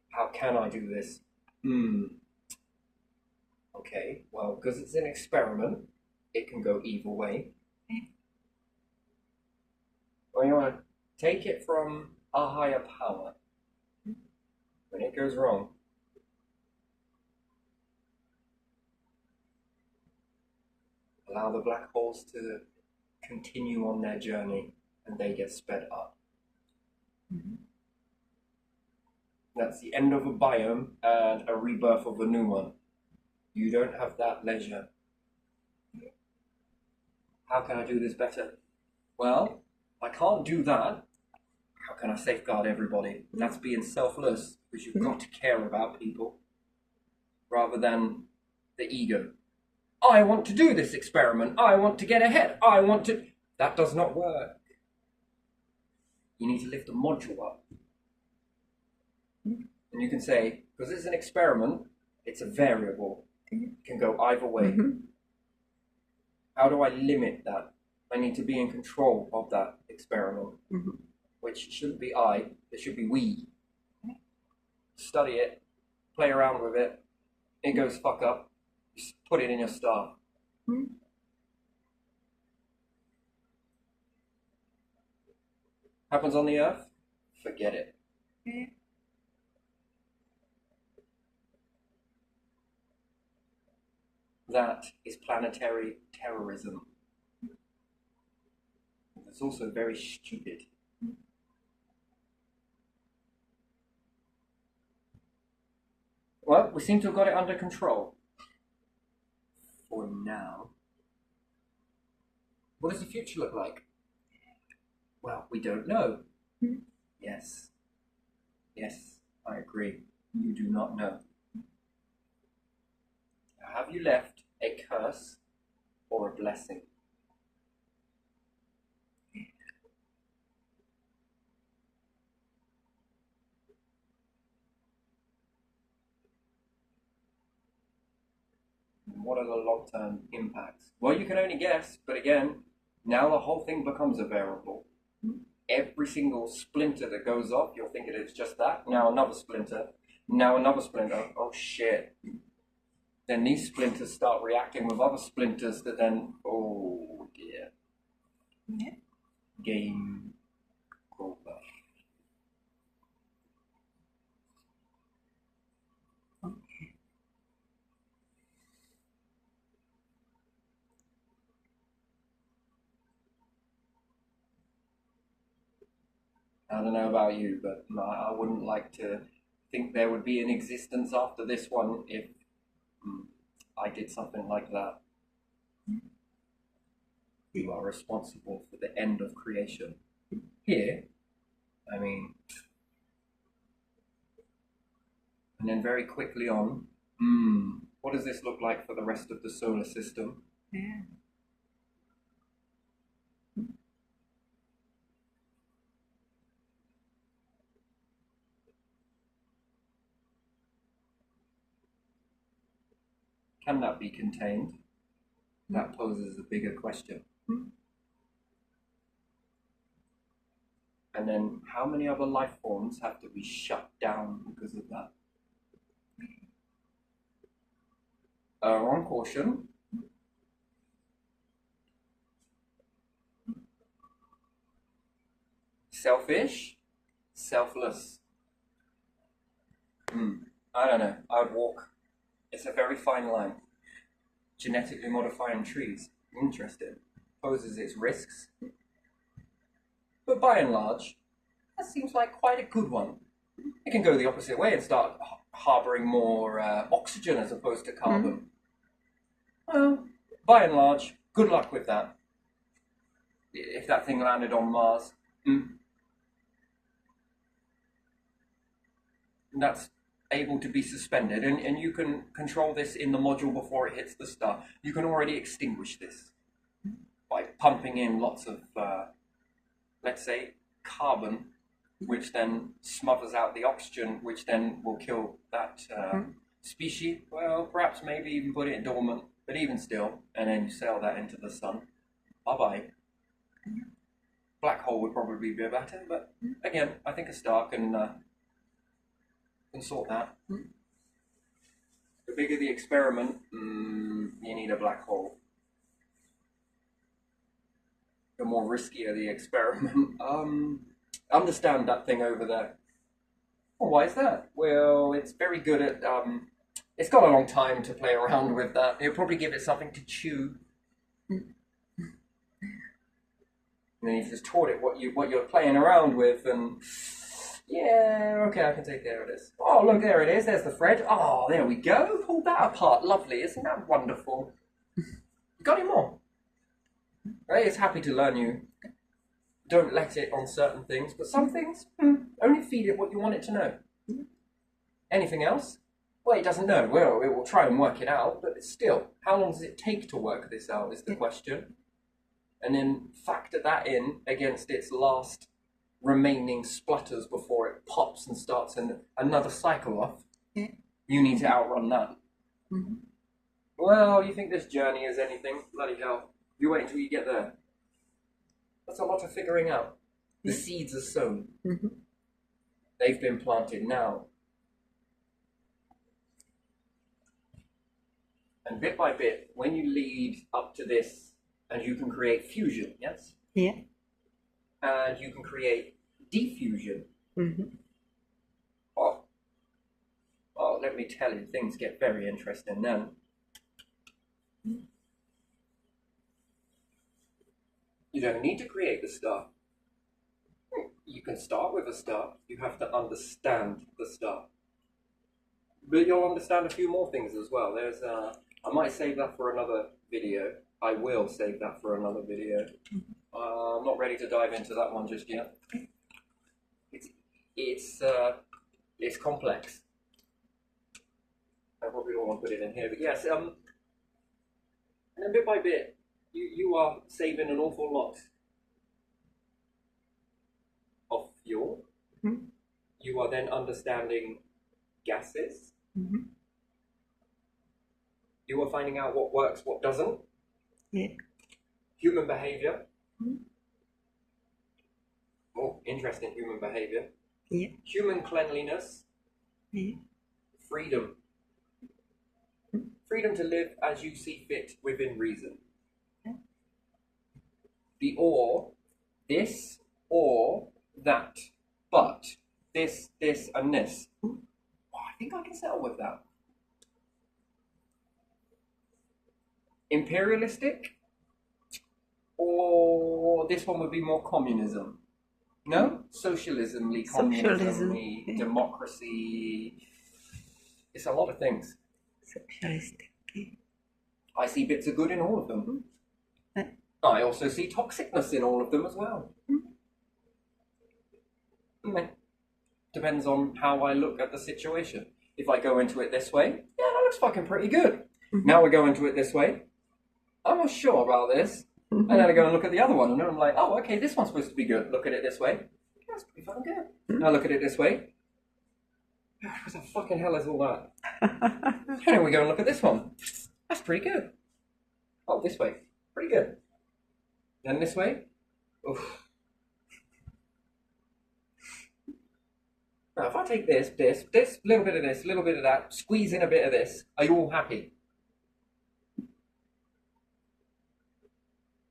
How can I do this? Okay, well, because it's an experiment, it can go either way. Well, you want to take it from a higher power. When it goes wrong, Allow the black holes to continue on their journey and they get sped up. That's the end of a biome and a rebirth of a new one. You don't have that leisure. How can I do this better? Well, I can't do that. How can I safeguard everybody? That's being selfless, because you've got to care about people rather than the ego. I want to do this experiment. I want to get ahead. I want to... That does not work. You need to lift the module up. And you can say, because it's an experiment, it's a variable. It can go either way. How do I limit that? I need to be in control of that experiment, which shouldn't be I, it should be we. Study it, play around with it, it goes fuck up, just put it in your star. Happens on the Earth? Forget it. That is planetary terrorism. It's also very stupid. Well, we seem to have got it under control. For now. What does the future look like? Well, we don't know. Yes. Yes, I agree. You do not know. Have you left a curse or a blessing? What are the long-term impacts? Well, you can only guess, but again, now the whole thing becomes a variable. Every single splinter that goes off, you'll think it's just that. Now another splinter. Now another splinter. Oh shit. Then these splinters start reacting with other splinters that then, oh dear. Game over. I don't know about you, but I wouldn't like to think there would be an existence after this one if I did something like that. You are responsible for the end of creation. Here, I mean, and then very quickly on, what does this look like for the rest of the solar system? Can that be contained? That poses a bigger question. And then how many other life forms have to be shut down because of that? On caution. Selfish, selfless. I don't know. I would walk. It's a very fine line. Genetically modifying trees, interesting. Poses its risks. But by and large, that seems like quite a good one. It can go the opposite way and start harboring more oxygen as opposed to carbon. Well, by and large, good luck with that. If that thing landed on Mars, that's able to be suspended, and you can control this in the module before it hits the star. You can already extinguish this by pumping in lots of, let's say, carbon, which then smothers out the oxygen, which then will kill that species. Well, perhaps maybe even put it dormant, but even still, and then you sail that into the sun. Bye-bye. Black hole would probably be better, but again, I think a star can sort that. The bigger the experiment, you need a black hole. The more riskier the experiment. Understand that thing over there. Well, why is that? Well, it's very good at, it's got a long time to play around with that. It'll probably give it something to chew. And then you've just taught it what you're playing around with, and yeah, okay, I can take care of this. Oh, look, there it is. There's the thread. Oh, there we go. Pulled that apart. Lovely. Isn't that wonderful? Got any more? Right, it's happy to learn you. Don't let it on certain things, but some things, only feed it what you want it to know. Anything else? Well, it doesn't know. Well, it will try and work it out, but still, how long does it take to work this out is the question. And then factor that in against its last remaining splutters before it pops and starts another cycle off. Yeah. You need to outrun that. Mm-hmm. Well, you think this journey is anything? Bloody hell. You wait until you get there. That's a lot of figuring out. The seeds are sown. Mm-hmm. They've been planted now. And bit by bit, when you lead up to this, and you can create fusion, yes? Yeah. And you can create diffusion. Mm-hmm. Oh, let me tell you, things get very interesting now. You don't need to create the star. You can start with a star. You have to understand the star. But you'll understand a few more things as well. I might save that for another video. I will save that for another video. I'm not ready to dive into that one just yet. It's complex. I probably don't want to put it in here, but yes. And then bit by bit, you are saving an awful lot of fuel. Mm-hmm. You are then understanding gases. Mm-hmm. You are finding out what works, what doesn't. Yeah. Human behavior. Mm-hmm. Oh, interesting human behavior. Yeah. Human cleanliness. Yeah. Freedom. Freedom to live as you see fit within reason. Yeah. The or, this, or, that, but, this, and this. Oh, I think I can settle with that. Imperialistic, or this one would be more communism. No? Socialism-y, communism-y, yeah. democracy. It's a lot of things. Socialistic. Yeah. I see bits of good in all of them. Yeah. I also see toxicness in all of them as well. Depends on how I look at the situation. If I go into it this way, yeah, that looks fucking pretty good. Mm-hmm. Now we go into it this way, I'm not sure about this. Mm-hmm. And then I go and look at the other one, and then I'm like, oh, okay, this one's supposed to be good. Look at it this way. Yeah, that's pretty fucking good. Mm-hmm. Now look at it this way. What the fucking hell is all that? And then we go and look at this one. That's pretty good. Oh, this way. Pretty good. Then this way. Oof. Now, if I take this, little bit of this, little bit of that, squeeze in a bit of this, are you all happy?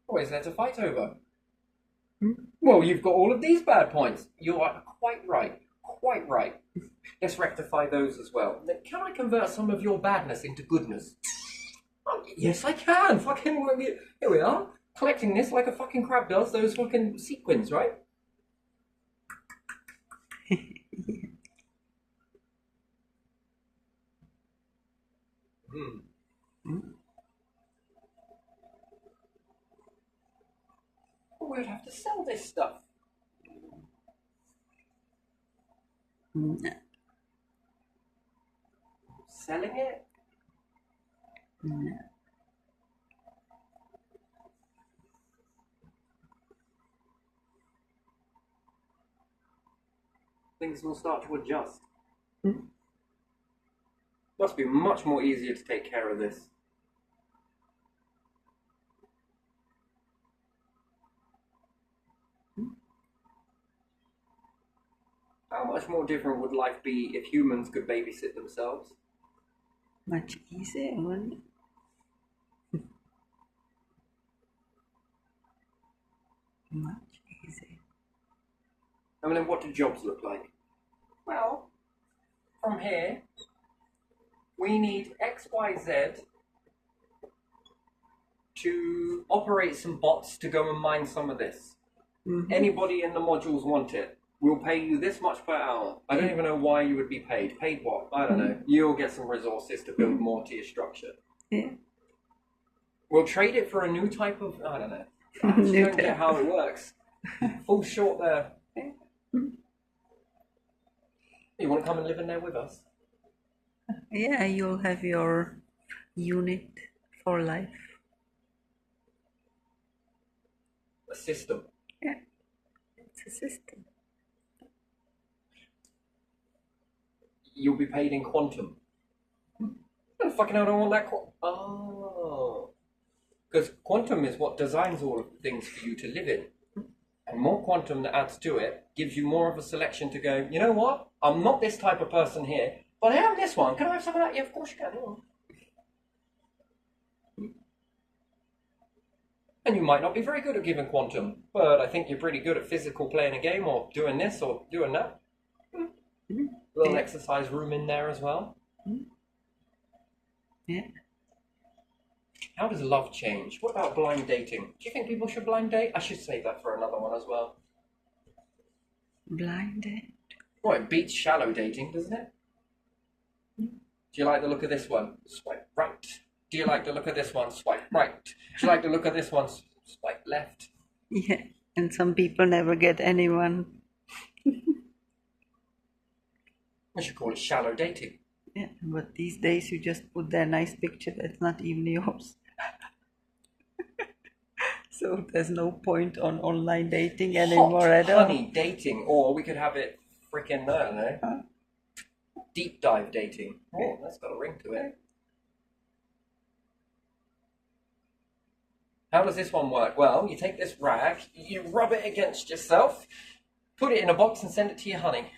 What is there to fight over? Well, you've got all of these bad points. You are quite right. Quite right. Let's rectify those as well. Can I convert some of your badness into goodness? Oh, yes, I can. Fucking, here we are. Collecting this like a fucking crab does those fucking sequins, right? We'd have to sell this stuff. No. Selling it? No. Things will start to adjust. Must be much more easier to take care of this. How much more different would life be if humans could babysit themselves? Much easier, wouldn't it? Much easier. I mean, what do jobs look like? Well, from here, we need X, Y, Z to operate some bots to go and mine some of this. Mhm. Anybody in the modules want it? We'll pay you this much per hour. I don't even know why you would be paid. Paid what? I don't know. You'll get some resources to build more to your structure. Yeah. We'll trade it for a new type of, I don't know. I just New don't get type. how it works. Fall short there. You want to come and live in there with us? Yeah, you'll have your unit for life. A system. Yeah, it's a system. You'll be paid in quantum. Oh, fucking hell, I don't want that. Oh. Because quantum is what designs all of the things for you to live in. And more quantum that adds to it gives you more of a selection to go, you know what? I'm not this type of person here, but I am this one. Can I have some of that? Yeah, of course you can. And you might not be very good at giving quantum, but I think you're pretty good at physical playing a game or doing this or doing that. Little exercise room in there as well. Yeah. How does love change? What about blind dating? Do you think people should blind date? I should save that for another one as well. Blind date. Well, it beats shallow dating, doesn't it? Do you like the look of this one? Swipe right. Do you like the look of this one? Swipe right. Do you like the look of this one? Swipe left. Yeah, and some people never get anyone. We should call it shallow dating. Yeah, but these days you just put their nice picture that's not even yours. So there's no point on online dating anymore Hot at all. honey dating, or we could have it freaking, I don't know, Huh? deep dive dating. Oh, that's got a ring to it. How does this one work? Well, you take this rag, you rub it against yourself, put it in a box and send it to your honey.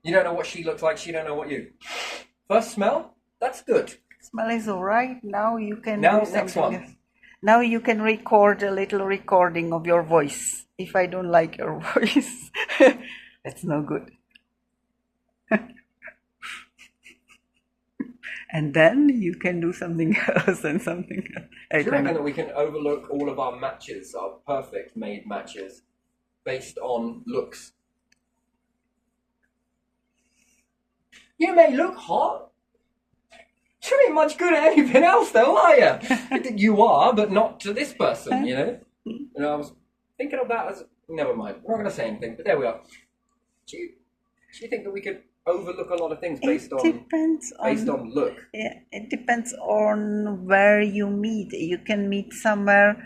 You don't know what she looks like, she don't know what you. First smell? That's good. Smell is alright. Now you can Now, do next something one. else. Now you can record a little recording of your voice. If I don't like your voice, that's no good. And then you can do something else and something else. Do you reckon that we can overlook all of our matches, our perfect made matches, based on looks? You may look hot. You ain't much good at anything else though, are you? You are, but not to this person, you know? You know, I was thinking of that as... Never mind. I'm not going to say anything, but there we are. Do you think that we could overlook a lot of things based on look? Yeah, it depends on where you meet. You can meet somewhere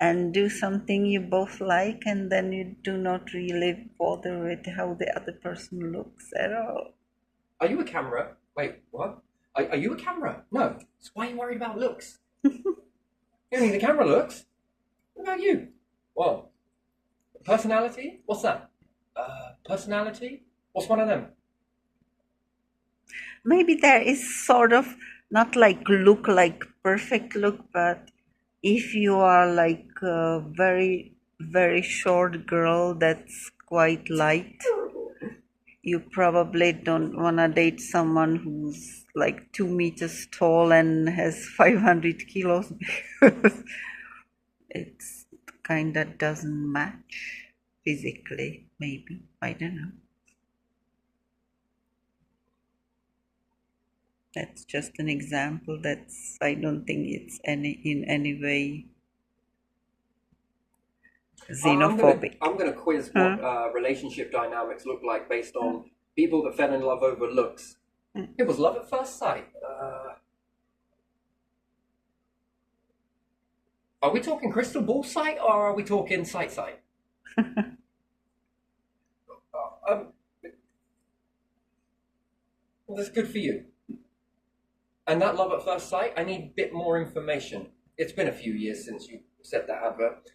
and do something you both like, and then you do not really bother with how the other person looks at all. Are you a camera? Wait, what? Are you a camera? No. So why are you worried about looks? You don't need the camera looks. What about you? Well, personality? What's that? Personality? What's one of them? Maybe there is sort of not like look like perfect look, but if you are like a very, very short girl that's quite light, you probably don't want to date someone who's like 2 meters tall and has 500 kilos because it's kind of doesn't match physically, maybe. I don't know. That's just an example. I don't think it's in any way xenophobic. I'm gonna quiz what relationship dynamics look like based on people that fell in love over looks. It was love at first sight. Are we talking crystal ball sight or are we talking sight? Well, that's good for you. And that love at first sight, I need a bit more information. It's been a few years since you said that advert.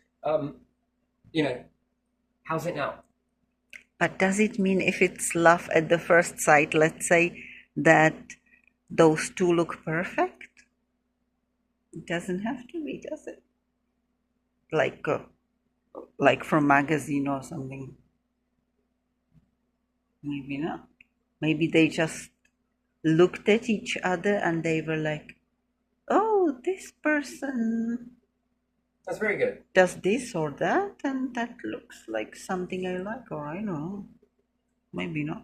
You know, how's it now? But does it mean if it's love at the first sight, let's say, that those two look perfect? It doesn't have to be, does it? Like from magazine or something. Maybe not. Maybe they just looked at each other and they were like, oh, this person That's very good. does this or that, and that looks like something I like, or I don't know, maybe not.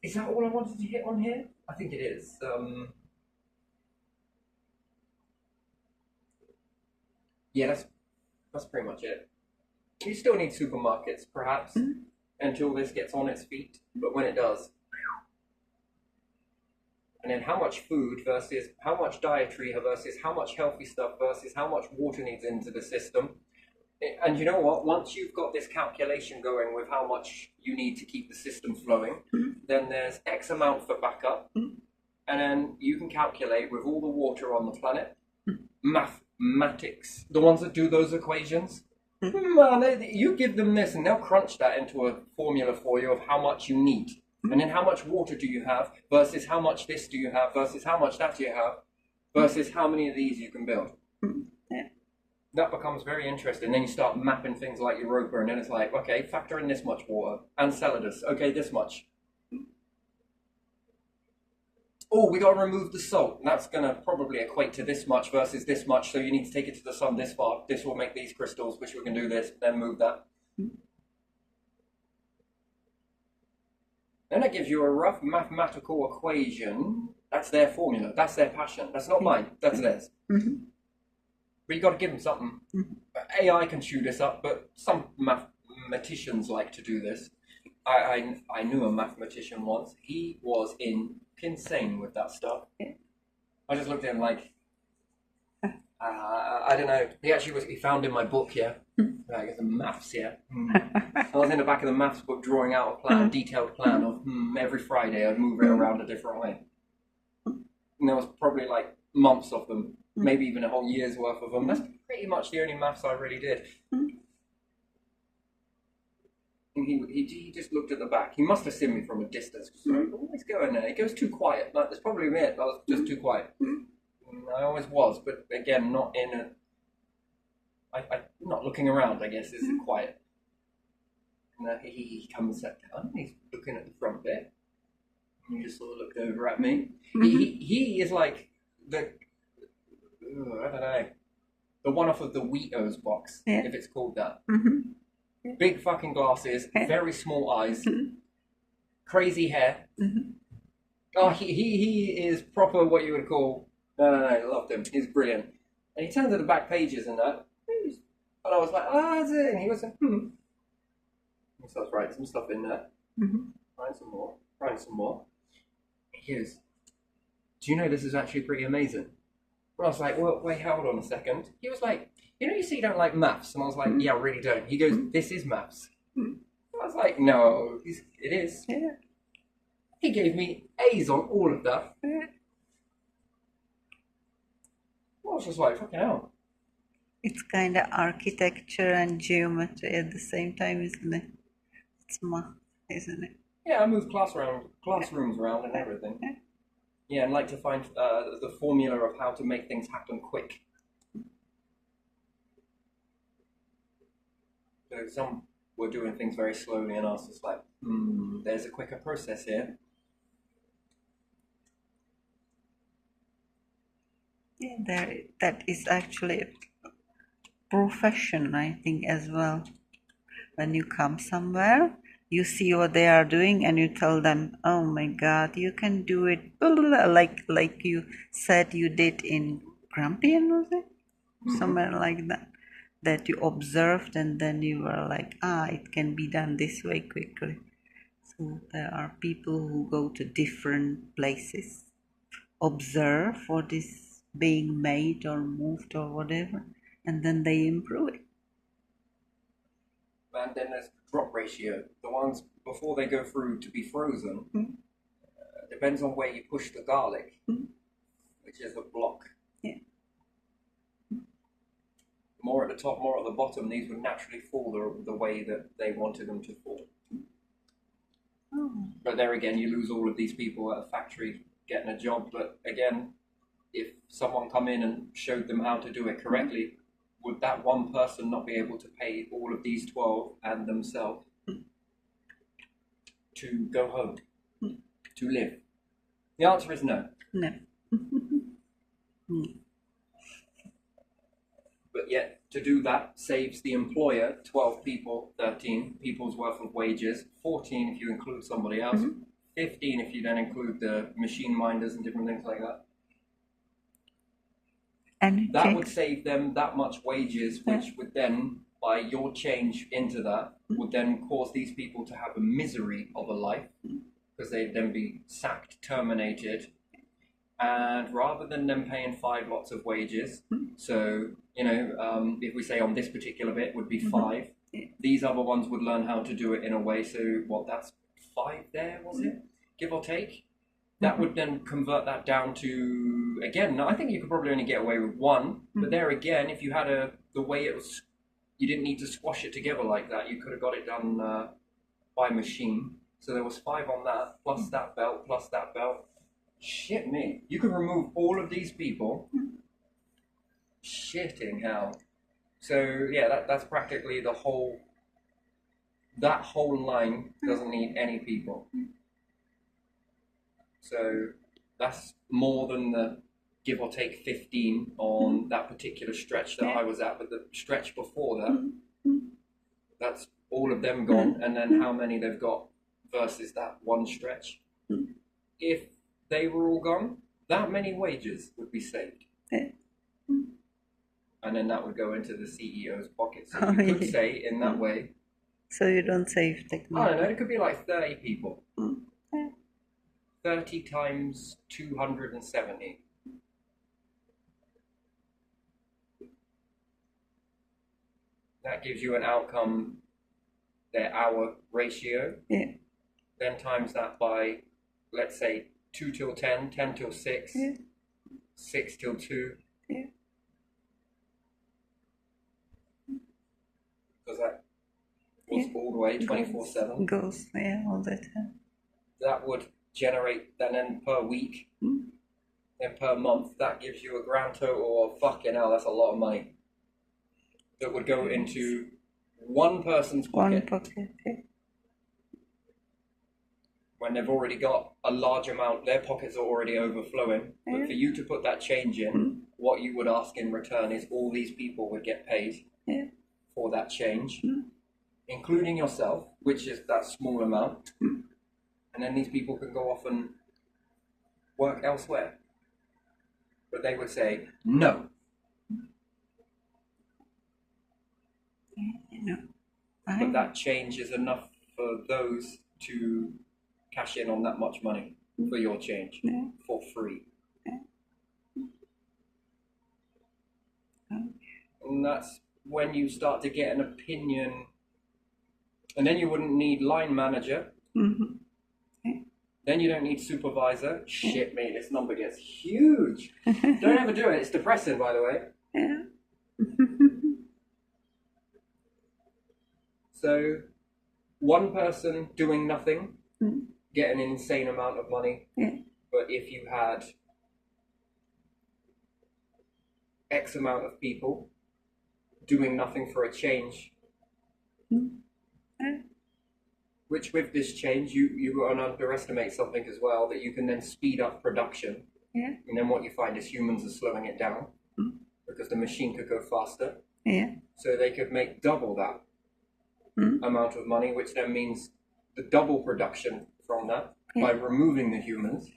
Is that all I wanted to hit on here? I think it is. Yeah, that's pretty much it. You still need supermarkets, perhaps, until this gets on its feet. But when it does, and then how much food versus how much dietary versus how much healthy stuff versus how much water needs into the system. And you know what? Once you've got this calculation going with how much you need to keep the system flowing, then there's X amount for backup, and then you can calculate with all the water on the planet, mathematics, the ones that do those equations. Man, you give them this, and they'll crunch that into a formula for you of how much you need, and then how much water do you have versus how much this do you have versus how much that do you have versus how many of these you can build. Yeah. That becomes very interesting. Then you start mapping things like Europa, and then it's like, okay, factor in this much water. Enceladus, okay, this much. Oh, we got to remove the salt. And that's going to probably equate to this much versus this much. So you need to take it to the sun this far. This will make these crystals, which we can do this, then move that. Then it gives you a rough mathematical equation. That's their formula. That's their passion. That's not mine. That's theirs. But you got to give them something. AI can chew this up, but some mathematicians like to do this. I knew a mathematician once. He was insane with that stuff. I just looked at him like, I don't know. He found in my book, yeah. I guess the maths, yeah. I was in the back of the maths book drawing out a plan, detailed plan of every Friday I'd move it around a different way. And there was probably like months of them, maybe even a whole year's worth of them. That's pretty much the only maths I really did. And he just looked at the back. He must have seen me from a distance. Always going there. He goes too quiet. Like, that's probably it. I was just too quiet. I always was, but again, not in a. Not looking around, I guess, is quiet. And he comes sat down. He's looking at the front bit. And he just sort of looked over at me. He is like the. I don't know. The one off of the Wheatos box, if it's called that. Big fucking glasses, very small eyes, crazy hair. Oh, he is proper what you would call. No, I loved him. He's brilliant. And he turned to the back pages and that. And I was like, that's it. And he was like, He starts writing some stuff in there. Writing some more. He goes, do you know this is actually pretty amazing? And I was like, well, wait, hold on a second. He was like, you say you don't like maths. And I was like, yeah, I really don't. He goes, this is maths. I was like, no, it is. Yeah. He gave me A's on all of that. I was just like, fucking hell. It's kind of architecture and geometry at the same time, isn't it? It's math, isn't it? Yeah, I moved classrooms around and everything. Yeah, and like to find the formula of how to make things happen quick. So some were doing things very slowly, and I was just like, there's a quicker process here. Yeah, that is actually a profession, I think, as well. When you come somewhere, you see what they are doing, and you tell them, "Oh my God, you can do it!" Like you said you did in Grampian, was it? Somewhere like that. That you observed, and then you were like, it can be done this way quickly. So there are people who go to different places, observe what is being made or moved or whatever, and then they improve it. And then there's drop ratio. The ones before they go through to be frozen, depends on where you push the garlic, which is a block. Yeah. More at the top, more at the bottom, these would naturally fall the way that they wanted them to fall. But there again, you lose all of these people at a factory getting a job. But again, if someone come in and showed them how to do it correctly, would that one person not be able to pay all of these 12 and themselves to go home, to live? The answer is no. No. But yet, to do that saves the employer 12 people, 13 people's worth of wages, 14 if you include somebody else, 15 if you then include the machine minders and different things like that. And That would save them that much wages, which would then, by your change into that, would then cause these people to have a misery of a life, because they'd then be sacked, terminated, and rather than them paying 5 lots of wages, so, you know, if we say on this particular bit would be 5, these other ones would learn how to do it in a way, so what, that's 5 there, was it? Give or take? That would then convert that down to, again, I think you could probably only get away with 1, but there again, if you had the way it was, you didn't need to squash it together like that, you could have got it done by machine. So there was 5 on that, plus that belt, plus that belt. Shit me. You could remove all of these people. Shitting hell. So yeah, that's practically the whole, that whole line doesn't need any people. So that's more than the give or take 15 on that particular stretch that I was at, but the stretch before that, that's all of them gone, and then how many they've got versus that one stretch. If they were all gone, that many wages would be saved. And then that would go into the CEO's pocket. So you could say in that way. So you don't save technology. I don't know, it could be like 30 people. 30 times 270. That gives you an outcome, their hour ratio. Yeah. Then times that by, let's say, 2 till 10, 10 till 6, 6 till 2. Because that was all the way 24/7. Goes, all the time. That would generate, and then per week, then per month, that gives you a grand total of, fucking hell, that's a lot of money. That would go into one person's pocket. One pocket, When they've already got a large amount, their pockets are already overflowing. But for you to put that change in, what you would ask in return is all these people would get paid for that change, including yourself, which is that small amount. And then these people can go off and work elsewhere. But they would say, no. But that change is enough for those to cash in on that much money for your change for free. And that's when you start to get an opinion. And then you wouldn't need line manager. Then you don't need supervisor. Shit, mate, this number gets huge. Don't ever do it. It's depressing, by the way. So, one person doing nothing, get an insane amount of money. But if you had X amount of people doing nothing for a change, which with this change, you won't underestimate something as well, that you can then speed up production. And then what you find is humans are slowing it down because the machine could go faster. So they could make double that amount of money, which then means the double production from that by removing the humans.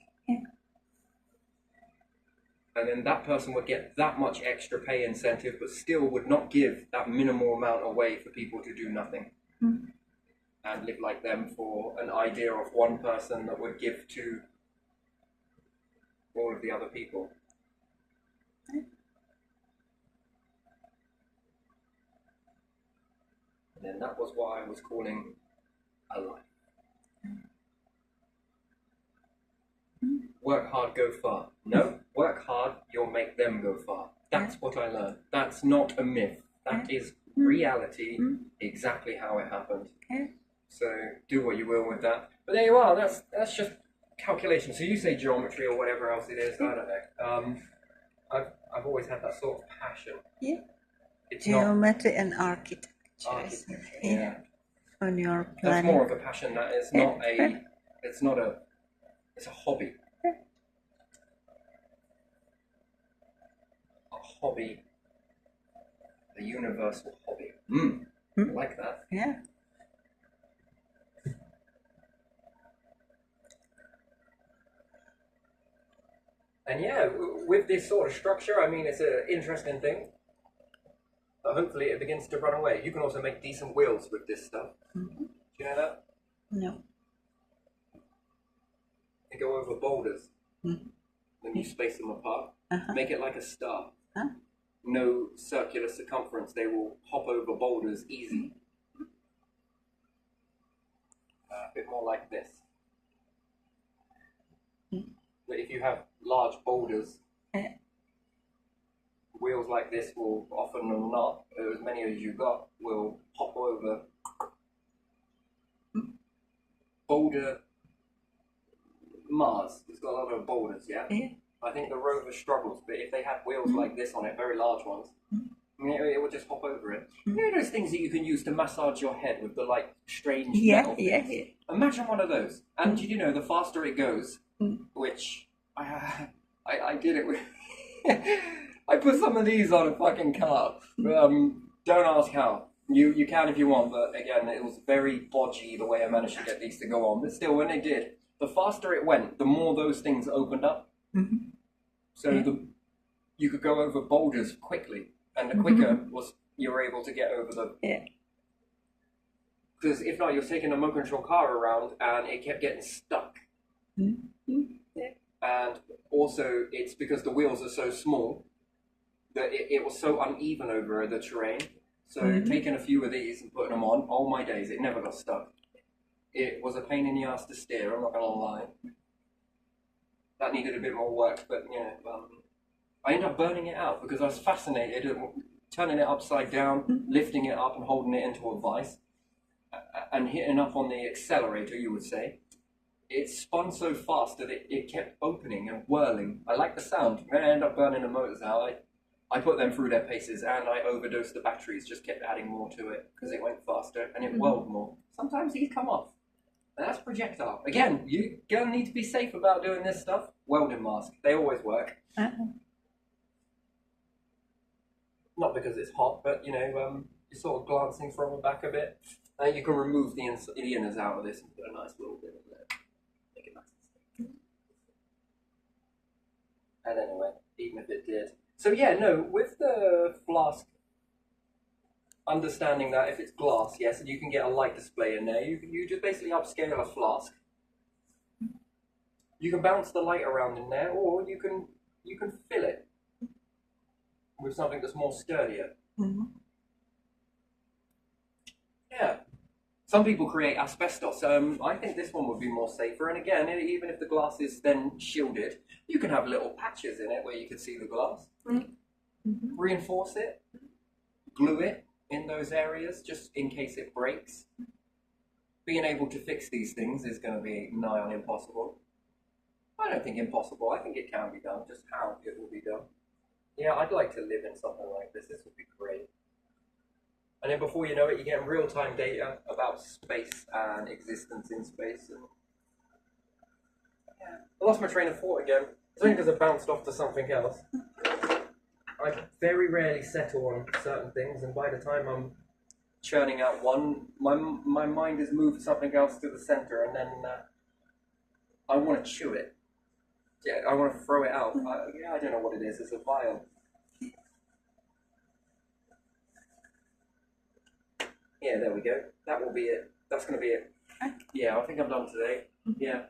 And then that person would get that much extra pay incentive, but still would not give that minimal amount away for people to do nothing and live like them, for an idea of one person that would give to all of the other people. And then that was what I was calling a life. Work hard, go far. No, work hard, you'll make them go far. That's what I learned. That's not a myth. That is reality, exactly how it happened. So do what you will with that. But there you are, that's just calculation. So you say geometry or whatever else it is, I don't know. I've always had that sort of passion. It's Geometry and architecture. Architecture, When you're That's planning. more of a passion. That is not a. It's not a. It's a hobby. hobby, a universal hobby. I like that. Yeah. And yeah, with this sort of structure, I mean, it's an interesting thing. But hopefully it begins to run away. You can also make decent wheels with this stuff. Mm-hmm. Do you know that? No. You go over boulders. Mm-hmm. Then you space them apart. Make it like a star. Huh? No circular circumference. They will hop over boulders easy. A bit more like this. But if you have large boulders, wheels like this will often or not, as many as you got, will hop over. Boulder Mars, it's got a lot of boulders, yeah? I think the rover struggles, but if they had wheels like this on it, very large ones, it would just hop over it. You know those things that you can use to massage your head with the like strange metal things? Imagine one of those. And you know, the faster it goes, which I did it with. I put some of these on a fucking car. Don't ask how. You can if you want, but again, it was very bodgy the way I managed to get these to go on. But still, when they did, the faster it went, the more those things opened up. So you could go over boulders quickly, and the quicker you were able to get over the. Because if not, you're taking a remote control car around, and it kept getting stuck. And also, it's because the wheels are so small that it was so uneven over the terrain. So taking a few of these and putting them on, all my days, it never got stuck. It was a pain in the ass to steer, I'm not going to lie. That needed a bit more work, but yeah, I ended up burning it out because I was fascinated at turning it upside down, lifting it up and holding it into a vice, and hitting up on the accelerator, you would say. It spun so fast that it kept opening and whirling. I like the sound. I ended up burning the motors out. I put them through their paces and I overdosed the batteries, just kept adding more to it because it went faster and it whirled more. Sometimes these come off. And that's projectile. Again, you're going to need to be safe about doing this stuff. Welding mask. They always work. Not because it's hot, but you know, you're sort of glancing from the back a bit. You can remove the inners out of this and put a nice little bit in there. Make it nice. And anyway, even if it did. So yeah, no, with the flask, understanding that if it's glass, yes, and you can get a light display in there, you just basically upscale a flask. You can bounce the light around in there, or you can fill it with something that's more sturdier. Yeah. Some people create asbestos. I think this one would be more safer. And again, even if the glass is then shielded, you can have little patches in it where you can see the glass. Reinforce it, glue it in those areas just in case it breaks. Being able to fix these things is going to be nigh on impossible. I don't think impossible. I think it can be done. Just how it will be done. Yeah, I'd like to live in something like this. This would be great. And then before you know it, you're getting real-time data about space and existence in space. And yeah. I lost my train of thought again. It's only because I bounced off to something else. I very rarely settle on certain things, and by the time I'm churning out one, my mind has moved something else to the center, and then I want to chew it. Yeah, I want to throw it out. I don't know what it is. It's a vial. Yeah, there we go. That will be it. That's going to be it. Yeah, I think I'm done today. Yeah.